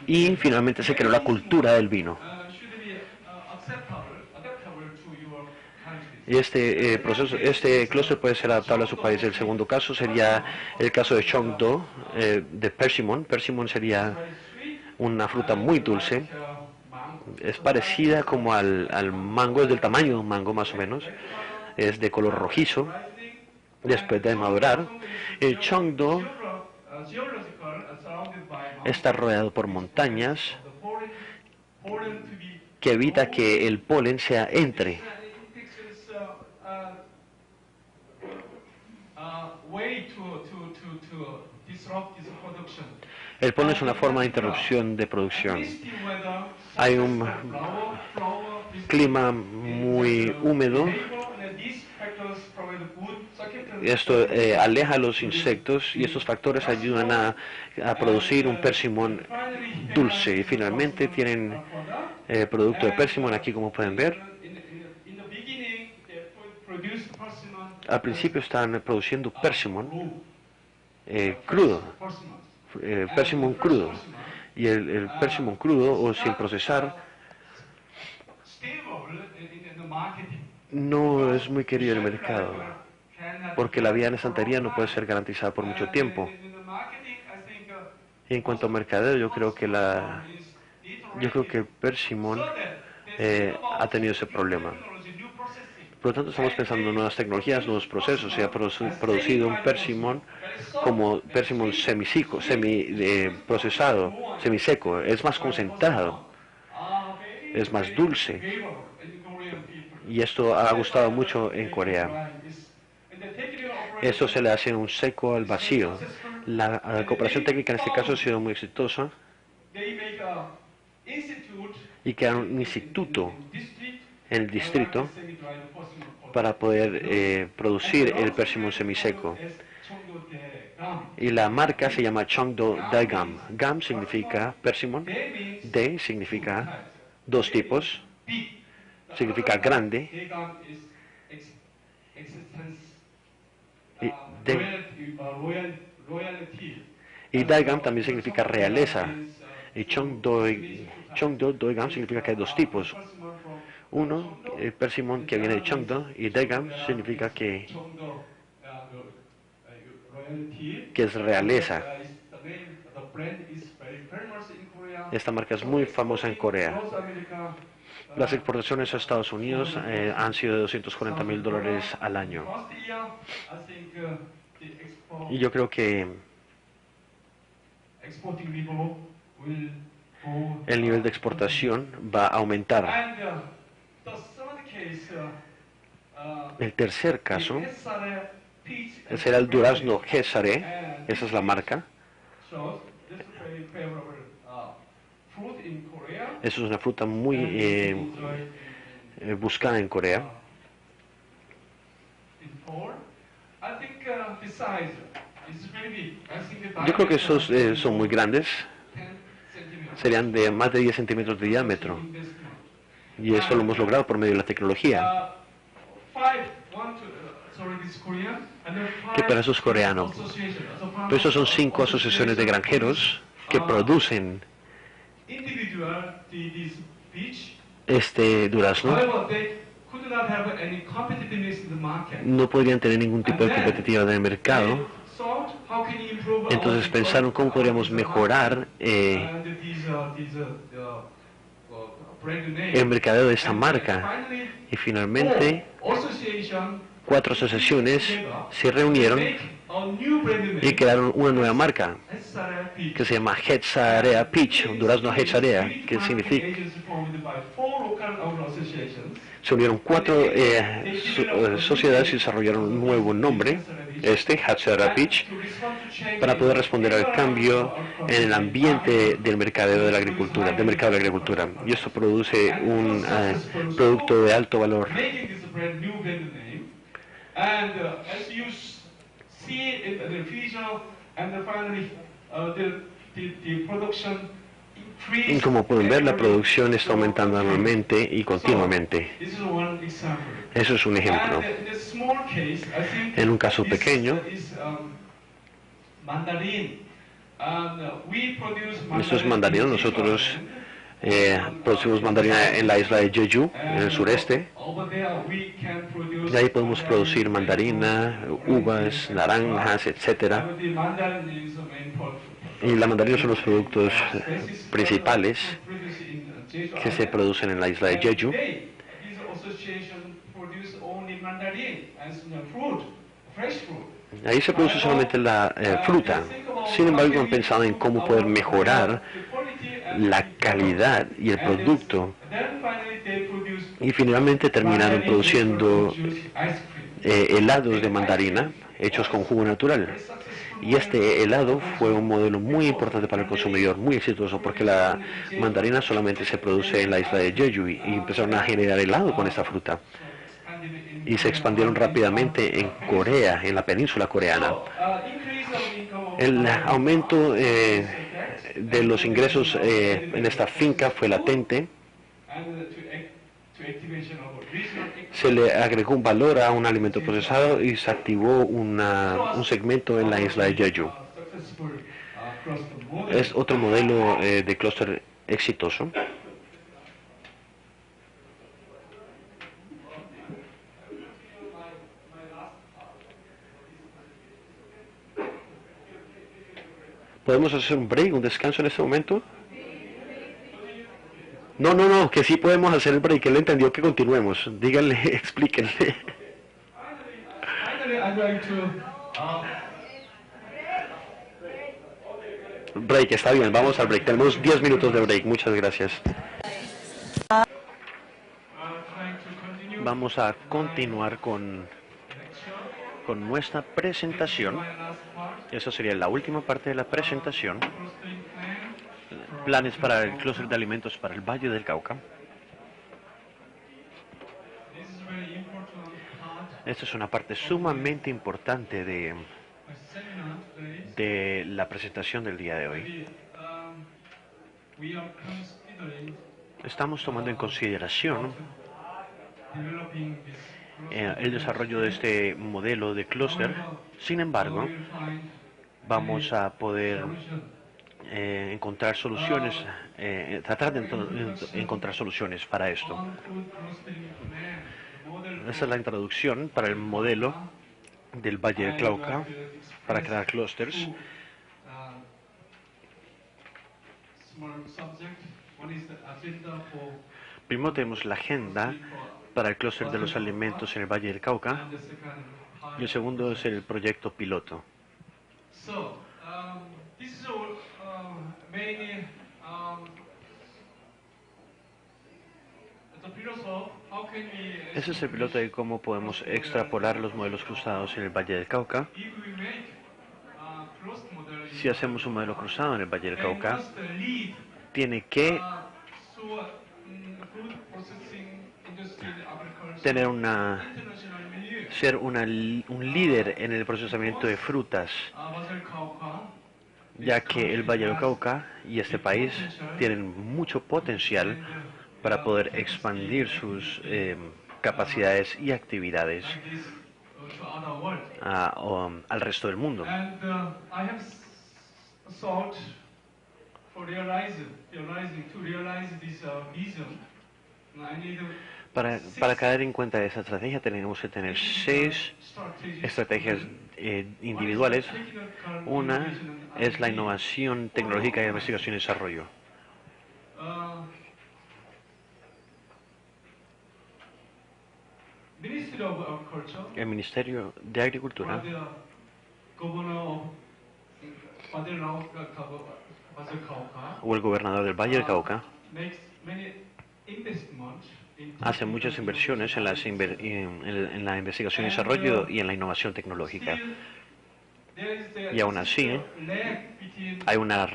y finalmente se creó la cultura del vino. Y este clúster puede ser adaptable a su país. El segundo caso sería el caso de Cheongdo, de persimón. Persimón sería una fruta muy dulce. Es parecida como al mango, es del tamaño de un mango más o menos. Es de color rojizo después de madurar. El Cheongdo está rodeado por montañas que evita que el polen entre. El polen es una forma de interrupción de producción. Hay un clima muy húmedo. Esto aleja a los insectos, y estos factores ayudan a producir un persimón dulce. Y finalmente tienen producto de persimón aquí, como pueden ver. Al principio están produciendo persimón crudo, persimón crudo, y el persimón crudo o sin procesar no es muy querido en el mercado, porque la vida en estantería no puede ser garantizada por mucho tiempo. Y en cuanto a mercadeo, yo creo que Yo creo que Persimmon ha tenido ese problema. Por lo tanto, estamos pensando en nuevas tecnologías, nuevos procesos. Se ha producido un persimmon como persimmon procesado, semiseco. Es más concentrado, es más dulce. Y esto ha gustado mucho en Corea. Esto se le hace un seco al vacío. La cooperación técnica en este caso ha sido muy exitosa y crearon un instituto en el distrito para poder producir el persimmon semiseco. Y la marca se llama Cheongdo Daegam. Gam significa persimmon, Dae significa dos tipos, significa grande, y Daegam también significa realeza. Y Cheongdo Daegam significa que hay dos tipos. Uno, el persimmon que viene de Cheongdo, y Daegam significa que es realeza. Esta marca es muy famosa en Corea. Las exportaciones a Estados Unidos han sido de $240,000 al año. Y yo creo que el nivel de exportación va a aumentar. El tercer caso será el durazno Gesare. Esa es la marca. Eso es una fruta muy buscada en Corea. Yo creo que esos son muy grandes. Serían de más de 10 centímetros de diámetro. Y esto lo hemos logrado por medio de la tecnología. Que para eso es coreano. Pero esos son 5 asociaciones de granjeros que producen este durazno. No podrían tener ningún tipo de competitividad en el mercado. Entonces pensaron cómo podríamos mejorar el mercadeo de esta marca. Y finalmente 4 asociaciones se reunieron y crearon una nueva marca que se llama Hetsarea Peach, durazno Hetsarea, que significa. Se unieron 4 sociedades y desarrollaron un nuevo nombre, Hetsarea Peach, para poder responder al cambio en el ambiente del mercadeo de la agricultura, del mercado de la agricultura. Y esto produce un producto de alto valor. Y como pueden ver, la producción está aumentando anualmente y continuamente. Eso es un ejemplo. En un caso pequeño, esto es mandarina. Nosotros producimos mandarina en la isla de Jeju, en el sureste. Y ahí podemos producir mandarina, uvas, naranjas, etcétera. Y la mandarina son los productos principales que se producen en la isla de Jeju. Ahí se produce solamente la fruta. Sin embargo, han pensado en cómo poder mejorar la calidad y el producto. Y finalmente terminaron produciendo helados de mandarina hechos con jugo natural. Y este helado fue un modelo muy importante para el consumidor, muy exitoso, porque la mandarina solamente se produce en la isla de Jeju y empezaron a generar helado con esta fruta. Y se expandieron rápidamente en Corea, en la península coreana. El aumento de los ingresos en esta finca fue latente. Se le agregó un valor a un alimento procesado y se activó un segmento en la isla de Jeju. Es otro modelo de clúster exitoso. ¿Podemos hacer un break, un descanso en este momento? No, que sí podemos hacer el break. Él entendió que continuemos. Díganle, explíquenle. Finally, I'd like to Break, está bien, vamos al break. Tenemos 10 minutos de break. Muchas gracias. trying to continue Vamos a continuar con nuestra presentación. my last part. Esa sería la última parte de la presentación. Clustering plan. Planes para el clúster de alimentos para el Valle del Cauca. This is a very important part Esta es una parte sumamente importante of my seminar today. de la presentación del día de hoy. We are considering Estamos tomando en consideración developing this el desarrollo de este modelo de clúster. Sin embargo, we'll find vamos a poder solution. encontrar soluciones, tratar de encontrar soluciones para esto. On food clustering plan, the model Esta es la introducción para el modelo del Valle del Cauca para crear clústeres. Small subject. One is the agenda for Primero tenemos la agenda para el clúster de los alimentos en el Valle del Cauca and the second y el segundo es el proyecto piloto. So, this is all, mainly the philosophy. How can we Ese es el piloto de cómo podemos extrapolar los modelos cruzados en el Valle del Cauca. if we make closed model in Si hacemos un modelo cruzado en el Valle del then Cauca, must lead tiene que so food processing industry agriculture tener una international milieu. ser un líder en el procesamiento de frutas, Valle del Cauca, ya que el Valle del Cauca y este país tienen mucho potencial para poder expandir sus capacidades y actividades like this to other world. al resto del mundo. And I have thought for realizing this vision, I need Para caer en cuenta de esa estrategia tenemos que tener 6 estrategias individuales. Una es la innovación tecnológica y investigación y desarrollo. Ministry of Agriculture, El Ministerio de Agricultura or the governor of Valle Cauca, o el gobernador del Valle del Cauca makes many investments in hace muchas inversiones en la investigación y desarrollo y en la innovación tecnológica. Still, there is the Y aún así, lag between hay una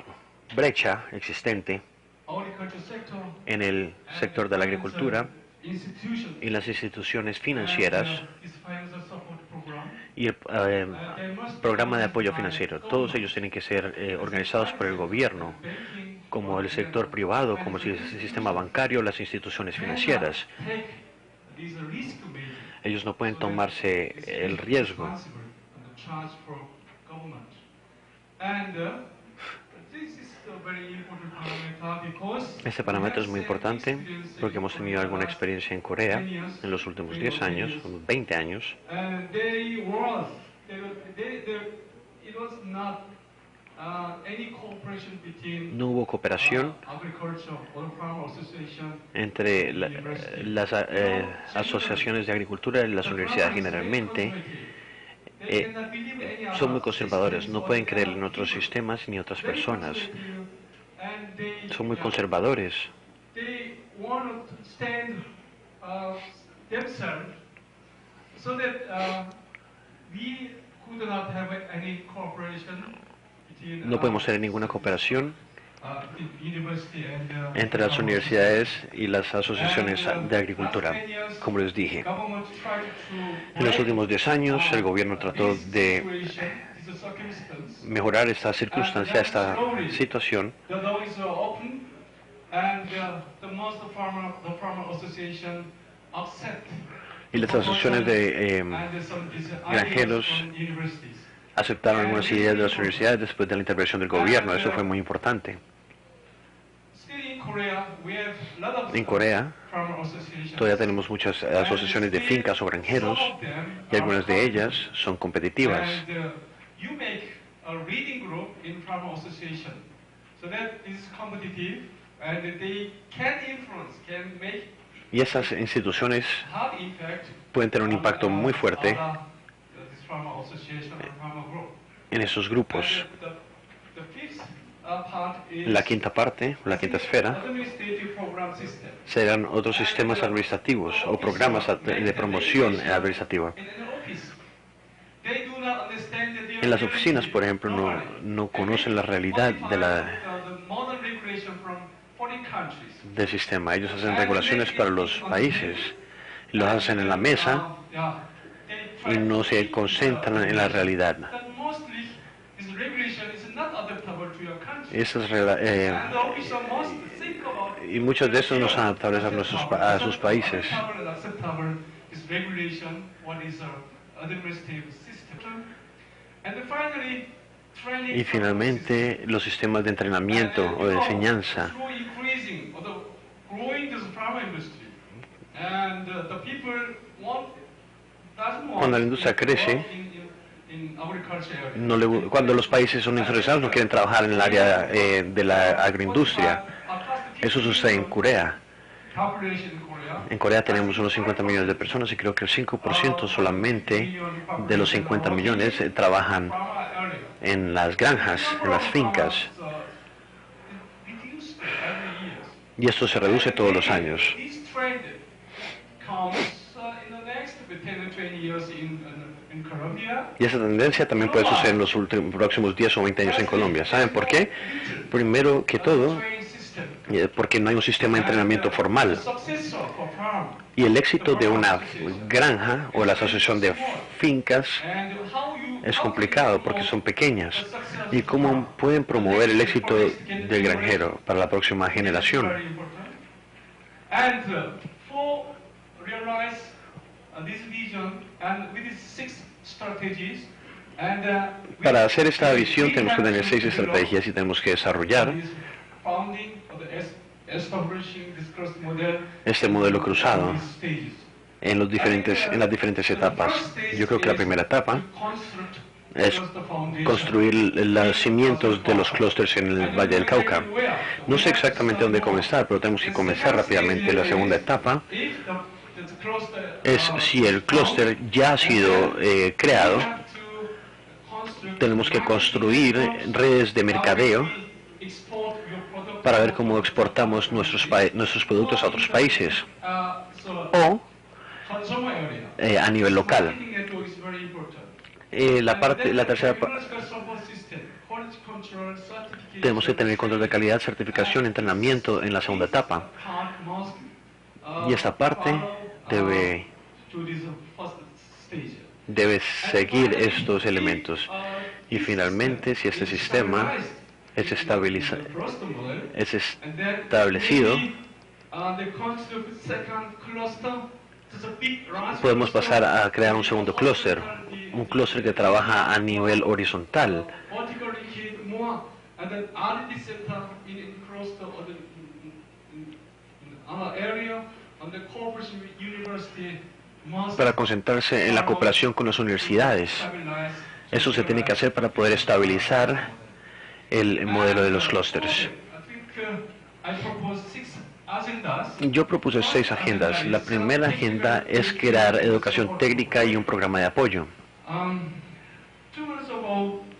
brecha existente agriculture sector en el sector de la agricultura institutions y las instituciones financieras and, this financial support program. y el They must programa de apoyo by financiero. Todos government. ellos tienen que ser organizados por el gobierno, Banking, como el sector privado, como el sistema bancario, las instituciones financieras. take these risk measures Ellos no pueden so that tomarse this el is riesgo. responsible and the charge for government. And this is a very important parameter because Este parámetro es muy we have some importante experience porque hemos tenido alguna experiencia en Corea 10 years, en los últimos 10 años, 20 años. And it was not any cooperation between No hubo cooperación agriculture or farm association. entre las asociaciones de agricultura y las universidades generalmente. Son muy conservadores, no pueden creer en otros sistemas ni otras personas. Son muy conservadores. They want to stand themselves so that we could not have any cooperation between No podemos tener ninguna cooperación university and entre las universidades y las asociaciones de agricultura. Como les dije, government tried to en los últimos 10 años el gobierno trató de mejorar esta circunstancia, esta situación, The door is open, and the most the farmer association upset. y las asociaciones de And some granjeros from universities. aceptaron algunas ideas de las universidades después de la intervención del gobierno. Eso fue muy importante. Still in Korea, we have a lot of En Corea farmer associations. todavía tenemos muchas asociaciones de fincas o granjeros Some of them y algunas de are ellas son competitivas. And you make a reading group in farmer association, so that is competitive. and they can influence, can make Y esas instituciones hard impact pueden tener un impacto muy fuerte this pharma association or pharma group. en esos grupos. And the fifth part is La quinta parte, la quinta esfera, administrative program system. serán otros sistemas administrativos o programas de promoción administrativa. In an office, they do not understand that they are En las oficinas, por ejemplo, no conocen la realidad the modern regulation from foreign countries. del sistema. Ellos hacen regulaciones para los países, lo hacen en la mesa y no se concentran en la realidad. That mostly this regulation is not adaptable to your country. Esas, And the official must think about y muchos de estos no son adaptables a sus países. acceptable is regulation, what is our administrative system. And then finally, training Y finalmente, los sistemas de entrenamiento o de enseñanza. through increasing or the growing this pharma industry. And the people doesn't want Cuando la industria crece, in agriculture area. Cuando los países son industrializados no quieren trabajar en el área de la agroindustria. Eso sucede en Corea. Population in Korea. En Corea tenemos unos 50 millones de personas y creo que el 5% solamente de los 50 millones trabajan Pharma area. en las granjas, en las fincas. So, it reduced every year. Y esto se reduce todos los años. This trend comes in the next 10 or 20 years in Colombia. Y esa tendencia también puede suceder en los próximos 10 o 20 años en Colombia. ¿Saben por qué? Primero que todo, Training system. porque no hay un sistema de entrenamiento formal. Successor for farm. Y el éxito de una granja o la asociación de fincas And how you es complicado porque son pequeñas. ¿Y cómo pueden promover el éxito del granjero para la próxima generación? very important. And for realize this vision and with these 6 strategies and Para hacer esta visión tenemos que tener 6 estrategias y tenemos que desarrollar founding or the establishing this cross model este modelo cruzado in stages. en las diferentes etapas. Yo creo que la primera etapa es construir los cimientos de los clústeres en el Valle del Cauca. No sé exactamente dónde comenzar, pero tenemos que comenzar rápidamente. La segunda etapa es si el clúster ya ha sido creado, tenemos que construir redes de mercadeo para ver cómo exportamos nuestros productos a otros países o a nivel local. La tercera tenemos que tener control de calidad, certificación, entrenamiento en la segunda etapa. Y esta parte debe seguir estos elementos. Y finalmente, si este sistema es establecido, podemos pasar a crear un segundo clúster, un clúster que trabaja a nivel horizontal. Para concentrarse en la cooperación con las universidades. Eso se tiene que hacer para poder estabilizar el modelo de los clústeres. Yo propuse 6 agendas. La primera agenda es crear educación técnica y un programa de apoyo.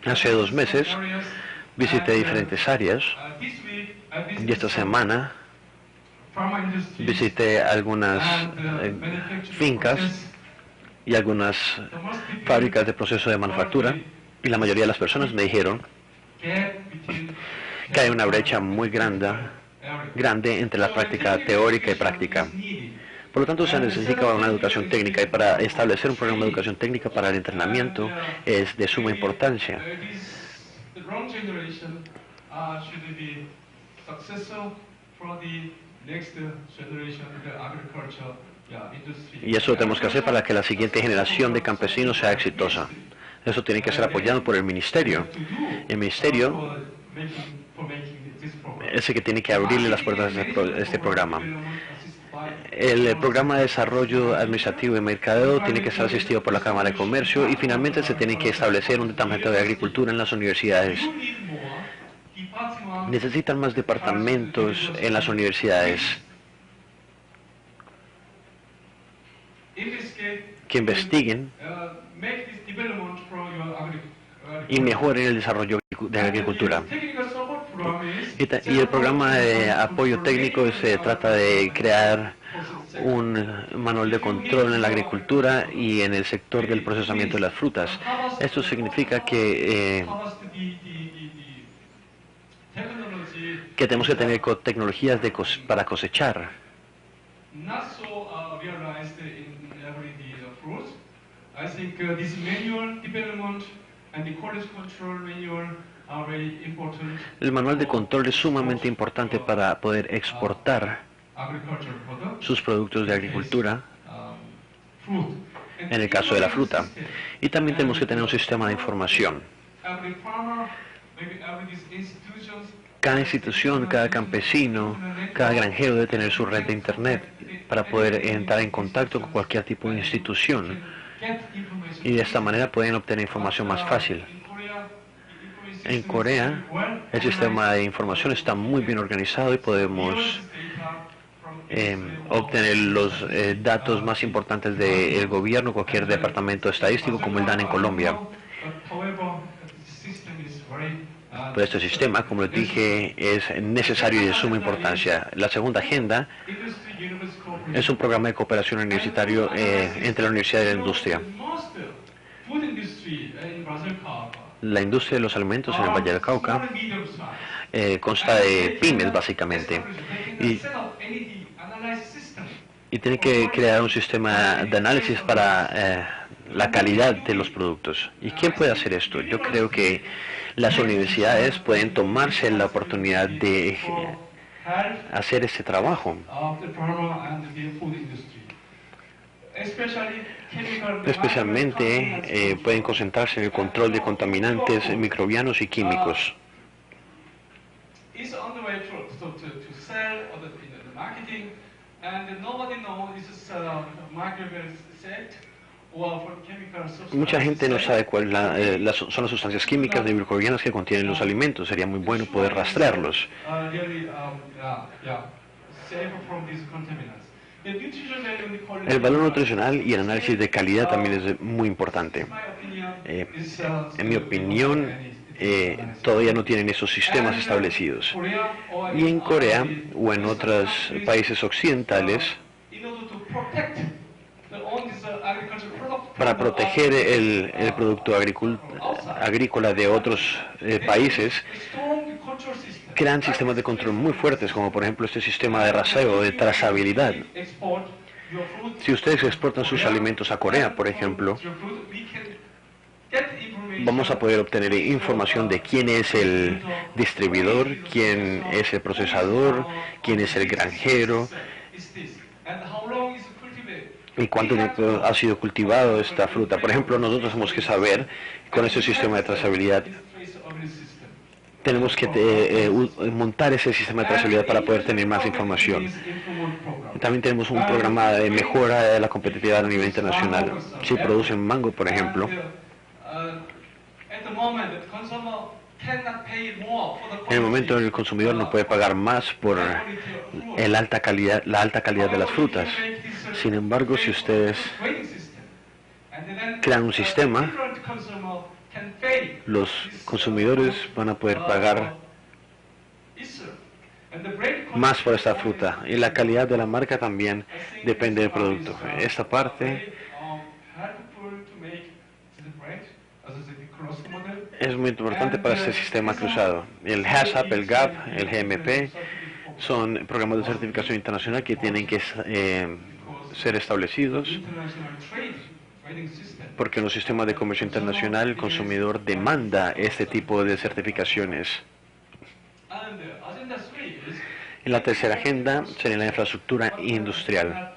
Hace 2 meses visité diferentes áreas y esta semana visité algunas fincas y algunas fábricas de proceso de manufactura y la mayoría de las personas me dijeron que hay una brecha muy grande entre la práctica teórica y práctica. Por lo tanto, se necesita una educación técnica y para establecer un programa de educación técnica para el entrenamiento es de suma importancia. Y eso lo tenemos que hacer para que la siguiente generación de campesinos sea exitosa. Eso tiene que ser apoyado por el ministerio. El ministerio es el que tiene que abrirle las puertas de este programa. El programa de desarrollo administrativo y mercadeo tiene que ser asistido por la Cámara de Comercio y finalmente se tiene que establecer un departamento de agricultura en las universidades. Necesitan más departamentos en las universidades que investiguen y mejoren el desarrollo de la agricultura. Y el programa de apoyo técnico se trata de crear un manual de control en la agricultura y en el sector del procesamiento de las frutas. Esto significa que tenemos que tener tecnologías para cosechar. El manual de control es sumamente importante para poder exportar sus productos de agricultura, en el caso de la fruta. Y también tenemos que tener un sistema de información. Cada institución, cada campesino, cada granjero debe tener su red de internet para poder entrar en contacto con cualquier tipo de institución. Y de esta manera pueden obtener información más fácil. En Corea, el sistema de información está muy bien organizado y podemos obtener los datos más importantes del gobierno, cualquier departamento estadístico, como el dan en Colombia. Pero este sistema, como les dije, es necesario y de suma importancia. La segunda agenda es un programa de cooperación universitario entre la universidad y la industria. La industria de los alimentos en el Valle del Cauca consta de pymes, básicamente. Y tiene que crear un sistema de análisis para la calidad de los productos. ¿Y quién puede hacer esto? Yo creo que las universidades pueden tomarse la oportunidad de hacer ese trabajo. Especialmente pueden concentrarse en el control de contaminantes microbianos y químicos. Mucha gente no sabe cuáles son las sustancias químicas y microbianas que contienen los alimentos. Sería muy bueno poder rastrearlos. El valor nutricional y el análisis de calidad también es muy importante. En mi opinión, todavía no tienen esos sistemas establecidos. Y en Corea o en otros países occidentales, para proteger el producto agrícola de otros países, crean sistemas de control muy fuertes, como por ejemplo este sistema de rastreo, de trazabilidad. Si ustedes exportan sus alimentos a Corea, por ejemplo, vamos a poder obtener información de quién es el distribuidor, quién es el procesador, quién es el granjero y cuánto tiempo ha sido cultivado esta fruta. Por ejemplo, nosotros tenemos que saber, con ese sistema de trazabilidad, tenemos que montar ese sistema de trazabilidad para poder tener más información. También tenemos un programa de mejora de la competitividad a nivel internacional. Si producen mango, por ejemplo, en el momento en el consumidor no puede pagar más por la alta calidad de las frutas. Sin embargo, si ustedes crean un sistema, los consumidores van a poder pagar más por esta fruta. Y la calidad de la marca también depende del producto. Esta parte es muy importante para este sistema cruzado. El HACCP, el GAP, el GMP son programas de certificación internacional que tienen que ser establecidos, porque en los sistemas de comercio internacional el consumidor demanda este tipo de certificaciones. En la tercera agenda sería la infraestructura industrial.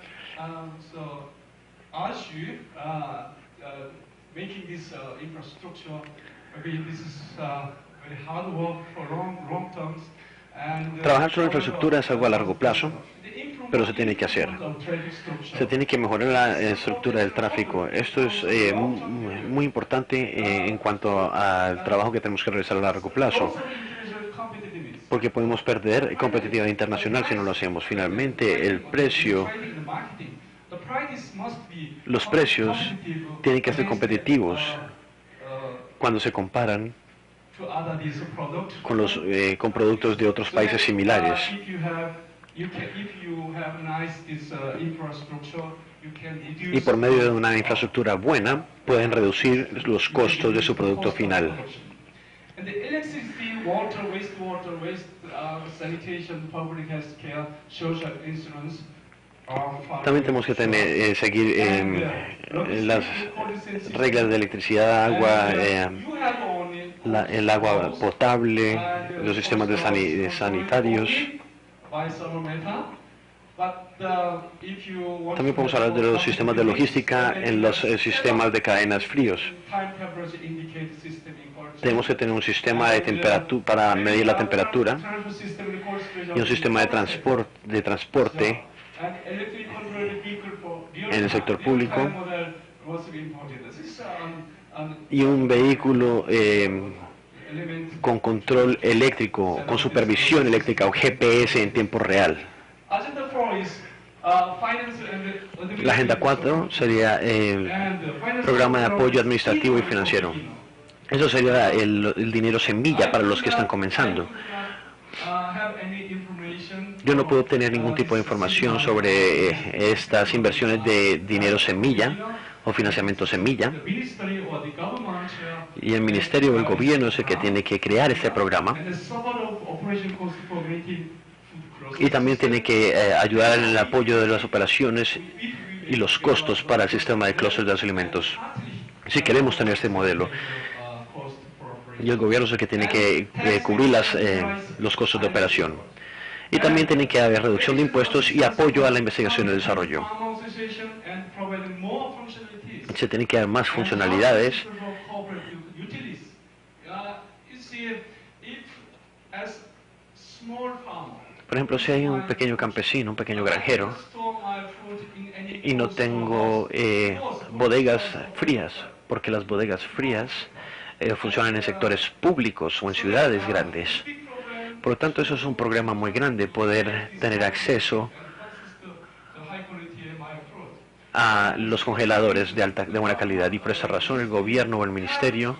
Trabajar sobre infraestructura es algo a largo plazo, pero se tiene que hacer. Se tiene que mejorar la estructura del tráfico. Esto es muy importante en cuanto al trabajo que tenemos que realizar a largo plazo. porque podemos perder competitividad internacional si no lo hacemos. Finalmente, los precios tienen que ser competitivos cuando se comparan con productos de otros países similares. Y por medio de una infraestructura buena, pueden reducir los costos de su producto final. También tenemos que seguir las reglas de electricidad, agua, el agua potable, los sistemas sanitarios. También podemos hablar de los sistemas de logística en los sistemas de cadenas fríos. Tenemos que tener un sistema de temperatura para medir la temperatura y un sistema de transporte en el sector público y un vehículo con control eléctrico, con supervisión eléctrica o GPS en tiempo real. La Agenda 4 sería el programa de apoyo administrativo y financiero. Eso sería el dinero semilla para los que están comenzando. Yo no puedo obtener ningún tipo de información sobre estas inversiones de dinero semilla o financiamiento semilla. Y el ministerio o el gobierno es el que tiene que crear este programa. Y también tiene que ayudar en el apoyo de las operaciones y los costos para el sistema de clústeres de los alimentos. Si queremos tener este modelo. Y el gobierno es el que tiene que cubrir los costos de operación. Y también tiene que haber reducción de impuestos y apoyo a la investigación y el desarrollo. Se tiene que dar más funcionalidades. Por ejemplo, si hay un pequeño campesino, un pequeño granjero, y no tengo bodegas frías, porque las bodegas frías funcionan en sectores públicos o en ciudades grandes. Por lo tanto, eso es un programa muy grande, poder tener acceso a los congeladores de buena calidad. Y por esa razón, el gobierno o el ministerio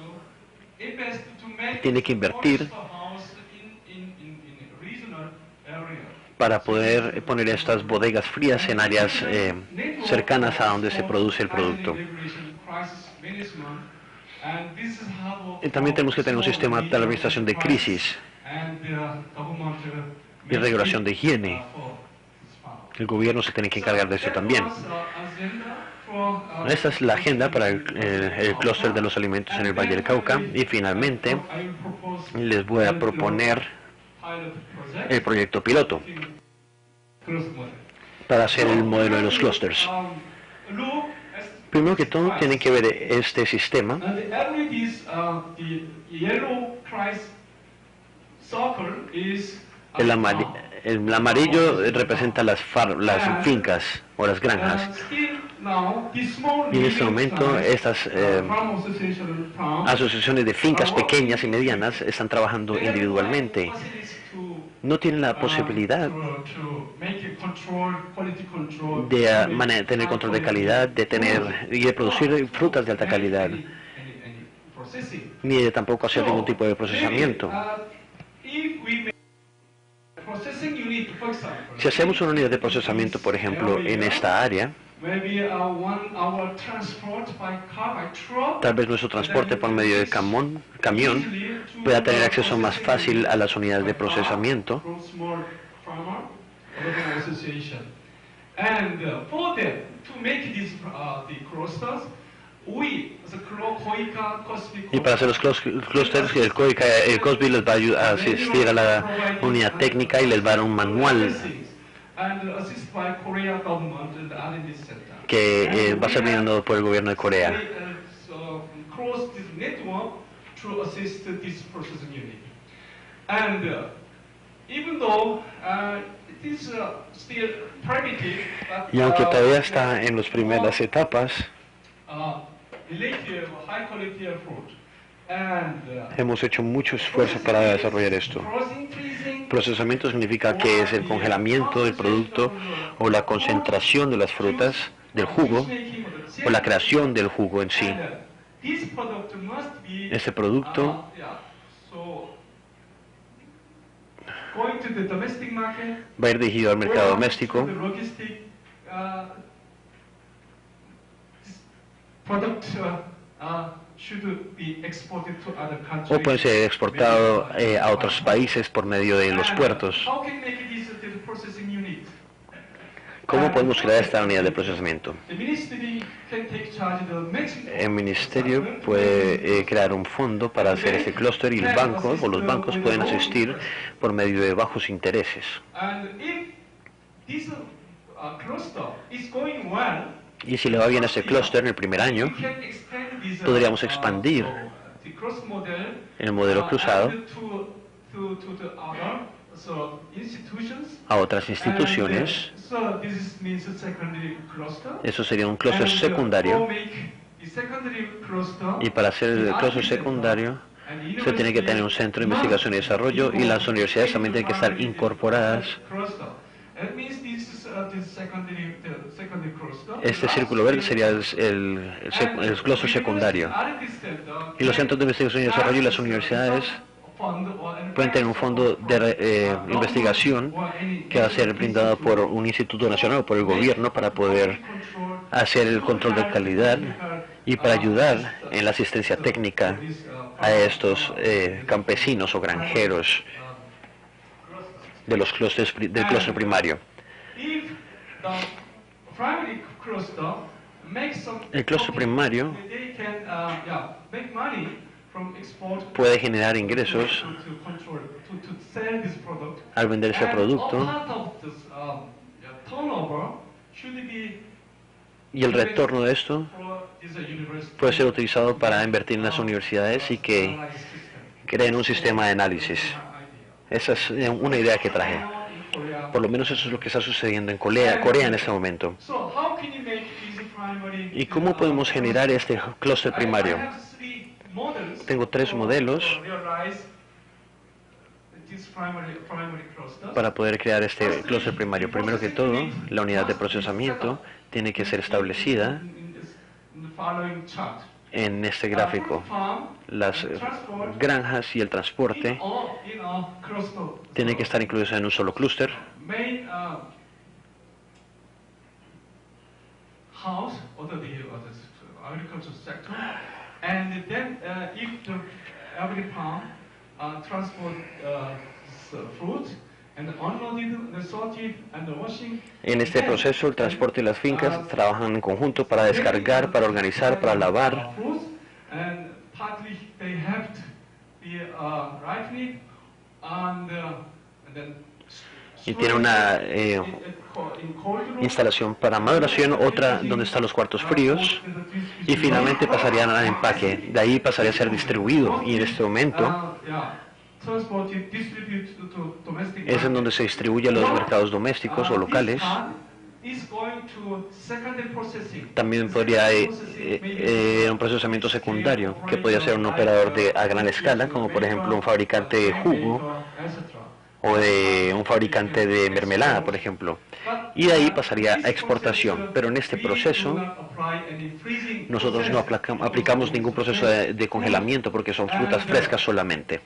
tiene que invertir para poder poner estas bodegas frías en áreas cercanas a donde se produce el producto. Y también tenemos que tener un sistema de administración de crisis y regulación de higiene. El gobierno se tiene que encargar de eso también. Esta es la agenda para el clúster de los alimentos en el Valle del Cauca. Y finalmente les voy a proponer el proyecto piloto para hacer el modelo de los clústeres. Primero que todo, tienen que ver este sistema. El amarillo representa las fincas o las granjas. Y en este momento estas asociaciones de fincas pequeñas y medianas están trabajando individualmente. No tienen la posibilidad de tener control de calidad, y de producir frutas de alta calidad, ni de tampoco hacer ningún tipo de procesamiento. Si hacemos una unidad de procesamiento, por ejemplo, en esta área, tal vez nuestro transporte por medio de camión pueda tener acceso más fácil a las unidades de procesamiento. Y para hacer los clústeres, el COSBI les va a asistir a la unidad técnica y les va a dar un manual que va a ser brindado por el gobierno de Corea. Y aunque todavía está en las primeras etapas, hemos hecho mucho esfuerzo para desarrollar esto. Procesamiento significa que es el congelamiento del producto o la concentración de las frutas, del jugo, o la creación del jugo en sí. Ese producto va a ir dirigido al mercado doméstico o puede ser exportado a otros países por medio de los puertos. ¿Cómo podemos crear esta unidad de procesamiento? El ministerio puede crear un fondo para hacer este clúster y el banco o los bancos pueden asistir por medio de bajos intereses. Y si le va bien a ese clúster en el primer año, podríamos expandir el modelo cruzado a otras instituciones. Eso sería un clúster secundario. Y para hacer el clúster secundario, se tiene que tener un centro de investigación y desarrollo y las universidades también tienen que estar incorporadas. Este círculo verde sería el clúster secundario. Y los centros de investigación y desarrollo y las universidades pueden tener un fondo de investigación que va a ser brindado por un instituto nacional o por el gobierno para poder hacer el control de calidad y para ayudar en la asistencia técnica a estos campesinos o granjeros de los clústeres del clúster primario. El clúster primario puede generar ingresos al vender ese producto y el retorno de esto puede ser utilizado para invertir en las universidades y que creen un sistema de análisis. Esa es una idea que traje. Por lo menos eso es lo que está sucediendo en Corea en este momento. ¿Y cómo podemos generar este clúster primario? Tengo 3 modelos para poder crear este clúster primario. Primero que todo, la unidad de procesamiento tiene que ser establecida en este gráfico. Las granjas y el transporte tienen que estar incluidos en un solo clúster. And then, if every farm transport fruit and unloaded, sorted and washing. En este proceso, el transporte y las fincas trabajan en conjunto para descargar, para organizar, para lavar. And partly they have to be ripening and then. Y tiene una instalación para maduración, otra donde están los cuartos fríos y finalmente pasarían al empaque. De ahí pasaría a ser distribuido y en este momento es en donde se distribuye a los mercados domésticos o locales. También podría un procesamiento secundario que podría ser un operador a gran escala, como por ejemplo un fabricante de jugo o de un fabricante de mermelada, por ejemplo. Y de ahí pasaría a exportación. Pero en este proceso, nosotros no aplicamos ningún proceso de congelamiento porque son frutas frescas solamente.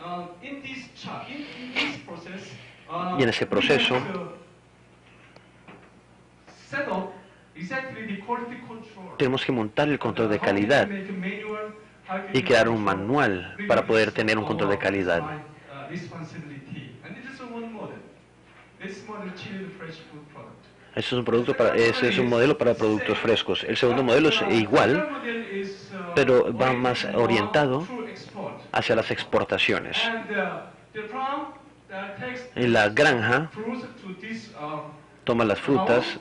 Y en ese proceso, tenemos que montar el control de calidad y crear un manual para poder tener un control de calidad. Ese es un modelo para productos frescos. El segundo modelo es igual, pero va más orientado hacia las exportaciones. En la granja toma las frutas,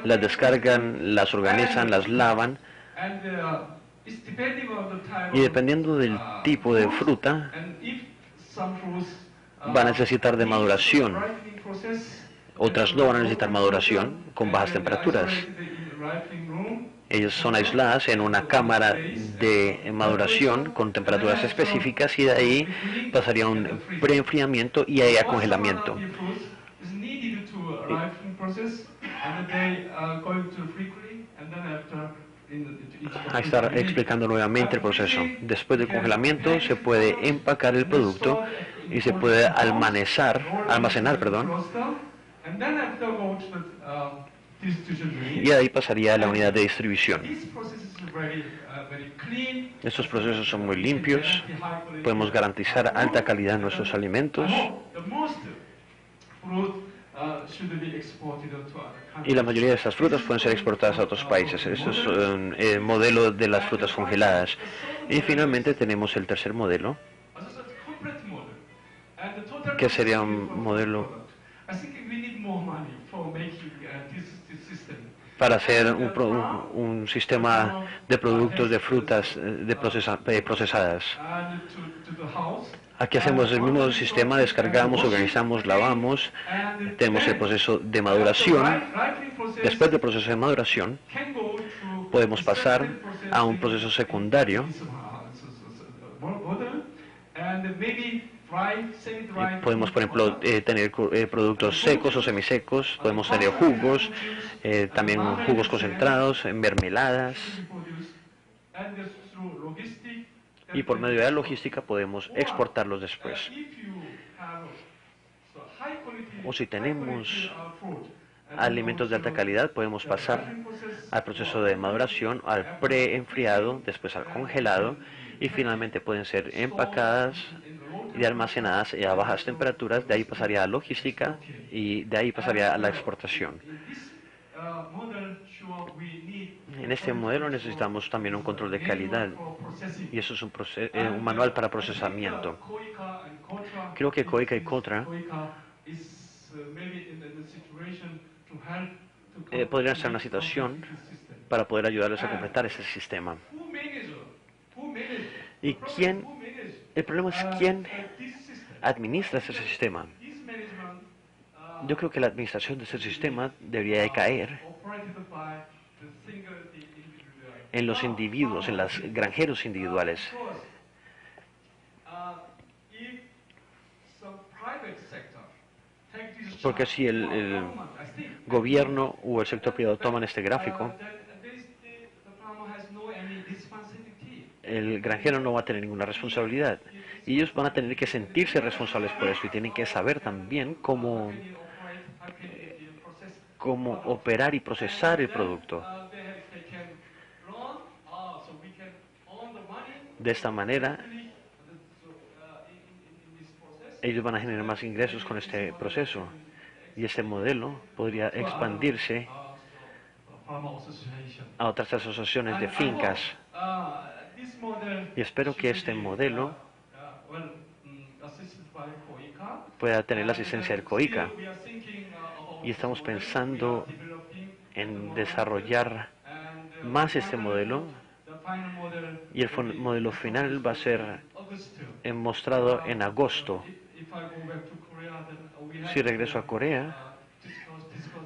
las descargan, las organizan, las lavan, y dependiendo del tipo de fruta, va a necesitar de maduración. Otras no van a necesitar maduración con bajas temperaturas. Ellos son aisladas en una cámara de maduración con temperaturas específicas y de ahí pasaría a un preenfriamiento y ahí a congelamiento. A estar explicando nuevamente el proceso. Después del congelamiento se puede empacar el producto y se puede almacenar, y de ahí pasaría a la unidad de distribución. Estos procesos son muy limpios, podemos garantizar alta calidad en nuestros alimentos y la mayoría de estas frutas pueden ser exportadas a otros países. Esto es un modelo de las frutas congeladas. Y finalmente tenemos el tercer modelo, que sería un modelo para hacer un sistema de productos de frutas procesadas. Aquí hacemos el mismo sistema, descargamos, organizamos, lavamos, tenemos el proceso de maduración. Después del proceso de maduración, podemos pasar a un proceso secundario. Podemos, por ejemplo, tener productos secos o semisecos, podemos tener jugos, también jugos concentrados, mermeladas. Y por medio de la logística podemos exportarlos después. O si tenemos alimentos de alta calidad, podemos pasar al proceso de maduración, al preenfriado, después al congelado, y finalmente pueden ser empacadas y almacenadas a bajas temperaturas. De ahí pasaría a la logística y de ahí pasaría a la exportación. En este modelo necesitamos también un control de calidad y eso es un manual para procesamiento. Creo que COICA y COTRA podrían estar en una situación para poder ayudarles a completar ese sistema. ¿Y quién? El problema es quién administra ese sistema. Yo creo que la administración de ese sistema debería de caer en los individuos, en los granjeros individuales. Porque si el gobierno o el sector privado toman este gráfico, el granjero no va a tener ninguna responsabilidad. Y ellos van a tener que sentirse responsables por eso y tienen que saber también cómo operar y procesar el producto. De esta manera, ellos van a generar más ingresos con este proceso. Y este modelo podría expandirse a otras asociaciones de fincas. Y espero que este modelo pueda tener la asistencia del COICA. Y estamos pensando en desarrollar más este modelo. Y el modelo final va a ser mostrado en agosto. Si regreso a Corea,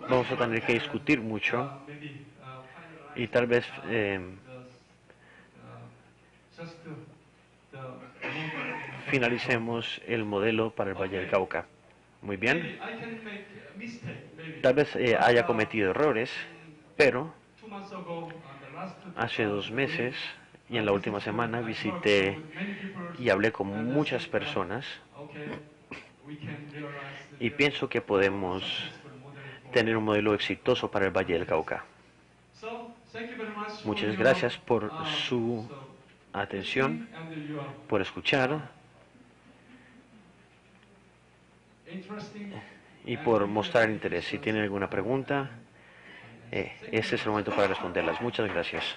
vamos a tener que discutir mucho y tal vez finalicemos el modelo para el Valle del Cauca. Muy bien. Tal vez haya cometido errores, pero hace 2 meses y en la última semana visité y hablé con muchas personas y pienso que podemos tener un modelo exitoso para el Valle del Cauca. Muchas gracias por su atención, por escuchar y por mostrar interés. Si tienen alguna pregunta, este es el momento para responderlas. Muchas gracias.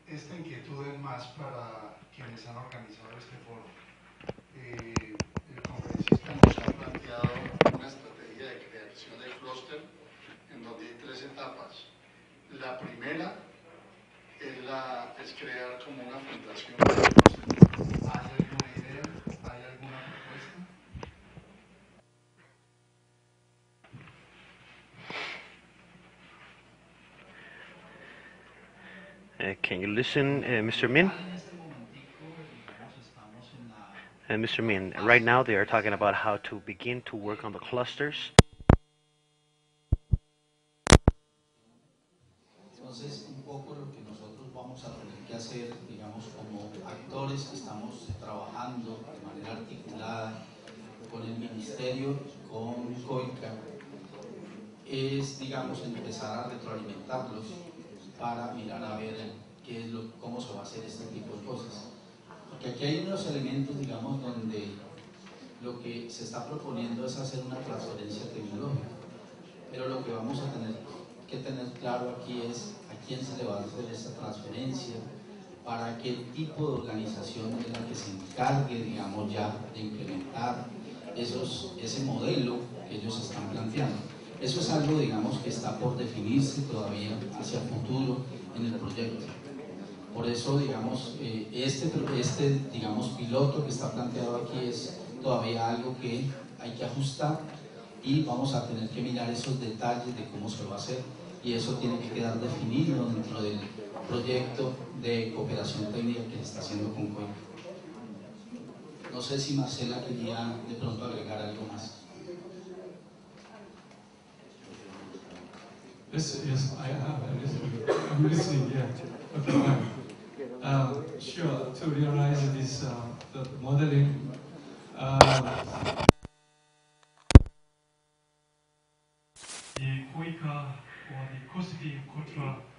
Esta inquietud es más para quienes han organizado este foro. El conferencista nos ha planteado una estrategia de creación del clúster en donde hay 3 etapas. La primera es crear como una fundación del clúster. ¿Hay alguna idea? ¿Hay alguna propuesta? Can you listen, Mr. Min? Mr. Min, right now they are talking about how to begin to work on the clusters. Entonces, un poco lo que nosotros vamos a tener que hacer, digamos, como actores que estamos trabajando de manera articulada con el Ministerio, con COICA, es, digamos, empezar a retroalimentarlos para mirar a ver cómo se va a hacer este tipo de cosas. Porque aquí hay unos elementos, digamos, donde lo que se está proponiendo es hacer una transferencia tecnológica, pero lo que vamos a tener que tener claro aquí es a quién se le va a hacer esa transferencia, para qué tipo de organización es la que se encargue, digamos, ya de implementar ese modelo que ellos están planteando. Eso es algo, digamos, que está por definirse todavía hacia el futuro en el proyecto. Por eso, digamos, digamos, piloto que está planteado aquí es todavía algo que hay que ajustar y vamos a tener que mirar esos detalles de cómo se va a hacer, y eso tiene que quedar definido dentro del proyecto de cooperación técnica que se está haciendo con COICA. No sé si Marcela quería de pronto agregar algo más. Yes, I have. I'm listening. Yeah. Okay. Sure. To realize this, the modeling.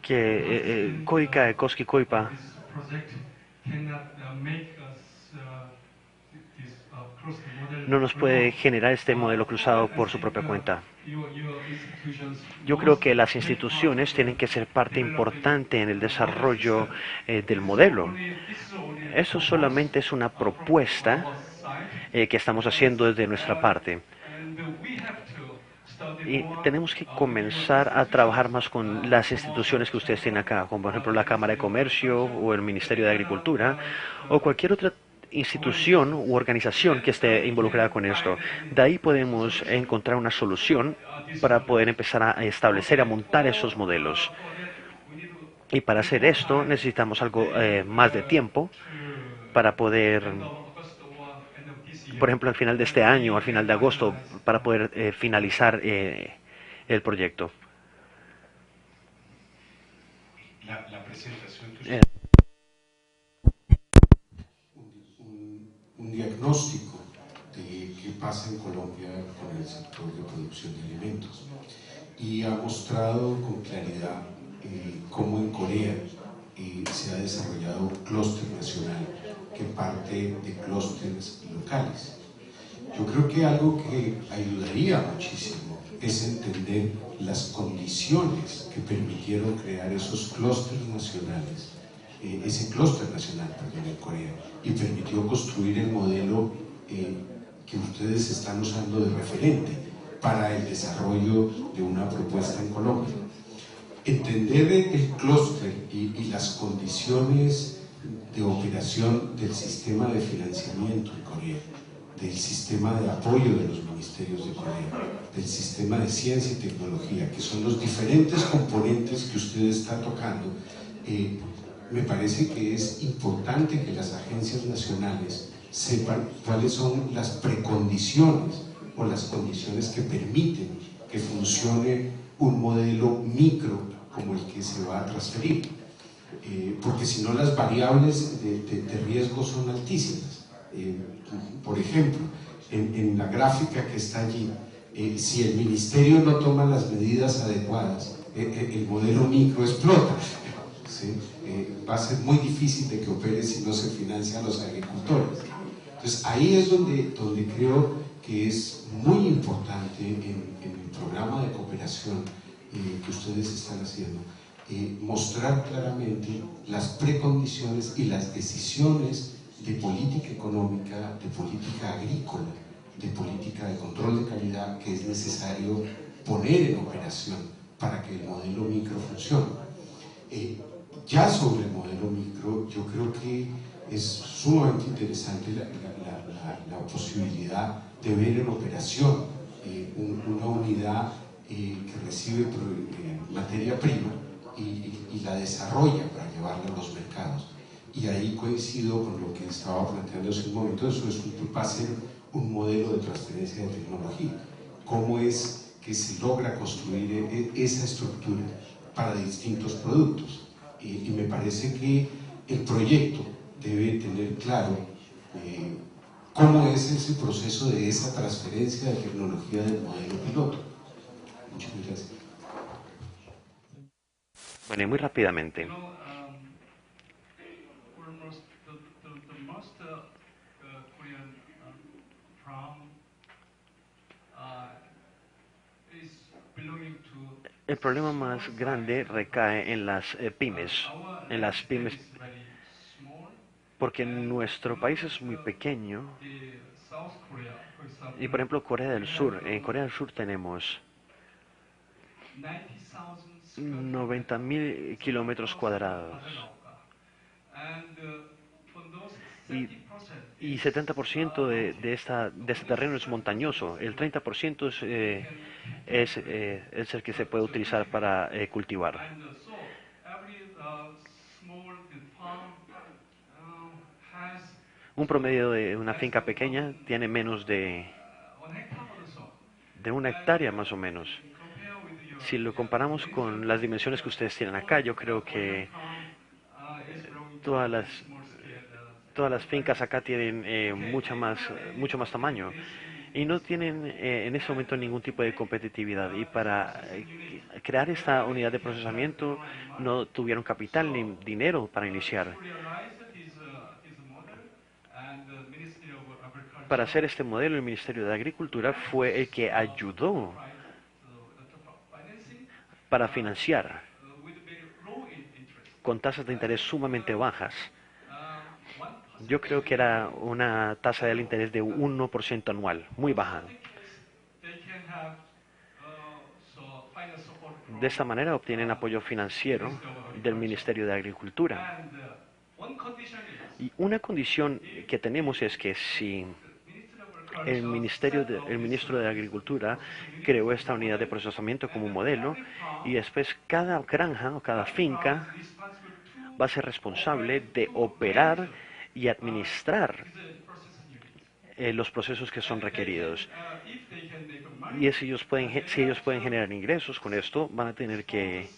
Que COICA, COSCI, COIPA no nos puede generar este modelo cruzado por su propia cuenta. Yo creo que las instituciones tienen que ser parte importante en el desarrollo del modelo. Eso solamente es una propuesta que estamos haciendo desde nuestra parte. Y tenemos que comenzar a trabajar más con las instituciones que ustedes tienen acá, como por ejemplo la Cámara de Comercio o el Ministerio de Agricultura o cualquier otra institución u organización que esté involucrada con esto. De ahí podemos encontrar una solución para poder empezar a establecer, a montar esos modelos. Y para hacer esto necesitamos algo más de tiempo para poder, por ejemplo, al final de este año, al final de agosto, para poder finalizar el proyecto. La presentación que un diagnóstico de qué pasa en Colombia con el sector de producción de alimentos, y ha mostrado con claridad cómo en Corea se ha desarrollado un clúster nacional que parte de clústeres locales. Yo creo que algo que ayudaría muchísimo es entender las condiciones que permitieron crear esos clústeres nacionales, ese clúster nacional, perdón, en Corea, y permitió construir el modelo que ustedes están usando de referente para el desarrollo de una propuesta en Colombia. Entender el clúster y las condiciones de operación del sistema de financiamiento en Corea, del sistema de apoyo de los ministerios de Corea, del sistema de ciencia y tecnología, que son los diferentes componentes que usted está tocando, me parece que es importante que las agencias nacionales sepan cuáles son las precondiciones o las condiciones que permiten que funcione un modelo micro como el que se va a transferir, porque si no las variables de riesgo son altísimas. Por ejemplo, en la gráfica que está allí, si el ministerio no toma las medidas adecuadas, el modelo micro explota, ¿sí? Va a ser muy difícil de que opere si no se financia a los agricultores. Entonces ahí es donde creo que es muy importante en el programa de cooperación que ustedes están haciendo, mostrar claramente las precondiciones y las decisiones de política económica, de política agrícola, de política de control de calidad que es necesario poner en operación para que el modelo micro funcione. Ya sobre el modelo micro, yo creo que es sumamente interesante la posibilidad de ver en operación una unidad que recibe materia prima y la desarrolla para llevarla a los mercados. Y ahí coincido con lo que estaba planteando hace un momento, eso va a ser un modelo de transferencia de tecnología. ¿Cómo es que se logra construir esa estructura para distintos productos? Y me parece que el proyecto debe tener claro cómo es ese proceso de esa transferencia de tecnología del modelo piloto. Muchas gracias. Bueno, y muy rápidamente. El problema más grande recae en las pymes, porque nuestro país es muy pequeño. Y por ejemplo, Corea del Sur, en Corea del Sur tenemos 90.000 kilómetros cuadrados. Y 70% de este terreno es montañoso. El 30% es el que se puede utilizar para cultivar. Un promedio de una finca pequeña tiene menos de 1 hectárea más o menos. Si lo comparamos con las dimensiones que ustedes tienen acá, yo creo que todas las fincas acá tienen mucho más tamaño y no tienen en ese momento ningún tipo de competitividad. Y para crear esta unidad de procesamiento no tuvieron capital ni dinero para iniciar. Para hacer este modelo, el Ministerio de Agricultura fue el que ayudó para financiar con tasas de interés sumamente bajas. Yo creo que era una tasa del interés de 1% anual, muy baja. De esta manera obtienen apoyo financiero del Ministerio de Agricultura. Y una condición que tenemos es que si el ministro de Agricultura creó esta unidad de procesamiento como modelo, y después cada granja o cada finca va a ser responsable de operar y administrar los procesos que son requeridos. Y si ellos pueden generar ingresos con esto, van a tener que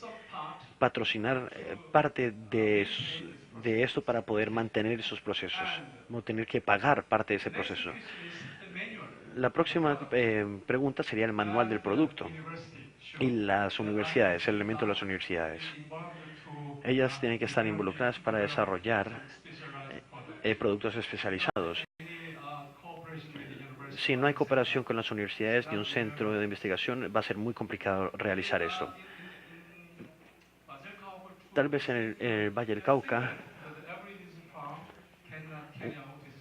patrocinar parte de esto para poder mantener esos procesos, no tener que pagar parte de ese proceso. La próxima pregunta sería el manual del producto y las universidades, el elemento de las universidades. Ellas tienen que estar involucradas para desarrollar productos especializados. Si no hay cooperación con las universidades ni un centro de investigación, va a ser muy complicado realizar esto. Tal vez en el Valle del Cauca,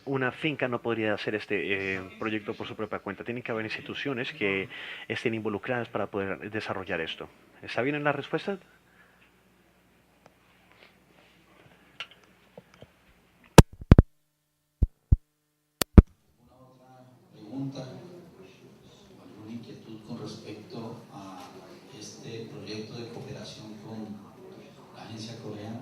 una finca no podría hacer este proyecto por su propia cuenta. Tienen que haber instituciones que estén involucradas para poder desarrollar esto. ¿Está bien en la respuesta? Pregunta, alguna inquietud con respecto a este proyecto de cooperación con la agencia coreana.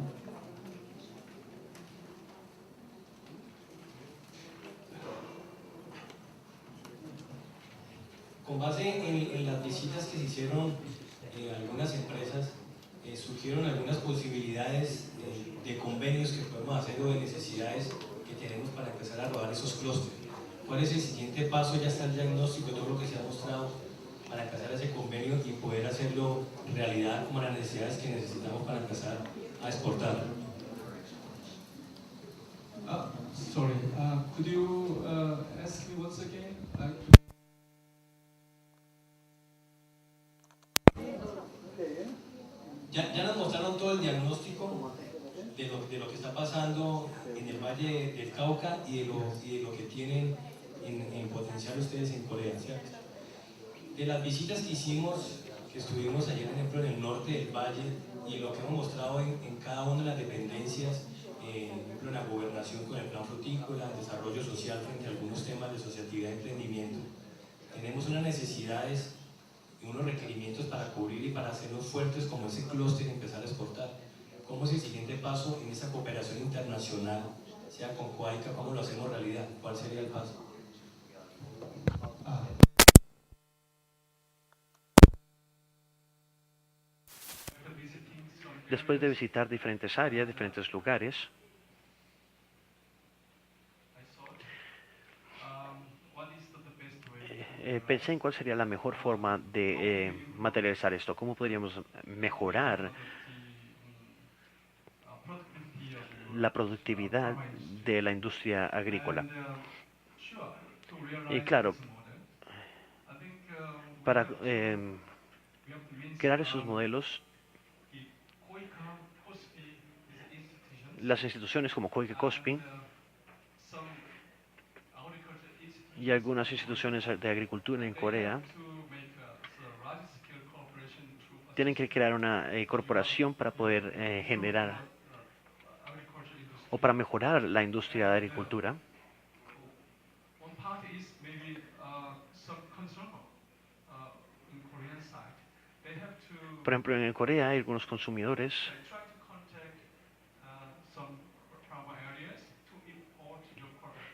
Con base en las visitas que se hicieron en algunas empresas, surgieron algunas posibilidades de convenios que podemos hacer o de necesidades que tenemos para empezar a rodar esos clústeres. ¿Cuál es el siguiente paso? Ya está el diagnóstico de todo lo que se ha mostrado para empezar ese convenio y poder hacerlo realidad como las necesidades que necesitamos para empezar a exportar. Sorry, could you ask me once again? Ya nos mostraron todo el diagnóstico de lo que está pasando en el Valle del Cauca y de lo que tienen en potencial ustedes en Corea, ¿cierto? De las visitas que hicimos, que estuvimos ayer, por ejemplo, en el norte del valle, y lo que hemos mostrado en cada una de las dependencias, por ejemplo, en la gobernación con el plan frutícola, el desarrollo social frente a algunos temas de asociatividad y emprendimiento, tenemos unas necesidades y unos requerimientos para cubrir y para hacerlos fuertes como ese clúster y empezar a exportar. ¿Cómo es el siguiente paso en esa cooperación internacional, sea con Coaica, cómo lo hacemos realidad? ¿Cuál sería el paso? Después de visitar diferentes áreas, diferentes lugares, pensé en cuál sería la mejor forma de materializar esto, cómo podríamos mejorar la productividad de la industria agrícola. Y claro, para crear esos modelos, las instituciones como Koike Kospi y algunas instituciones de agricultura en Corea tienen que crear una corporación para poder generar o para mejorar la industria de agricultura. Por ejemplo, en Corea hay algunos consumidores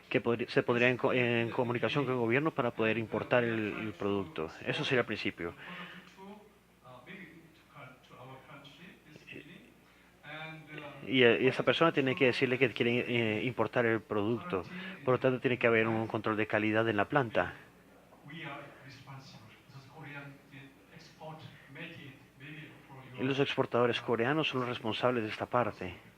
que se podrían en comunicación con el gobierno para poder importar el producto. Eso sería el principio. Y esa persona tiene que decirle que quiere importar el producto. Por lo tanto, tiene que haber un control de calidad en la planta. Y los exportadores coreanos son los responsables de esta parte.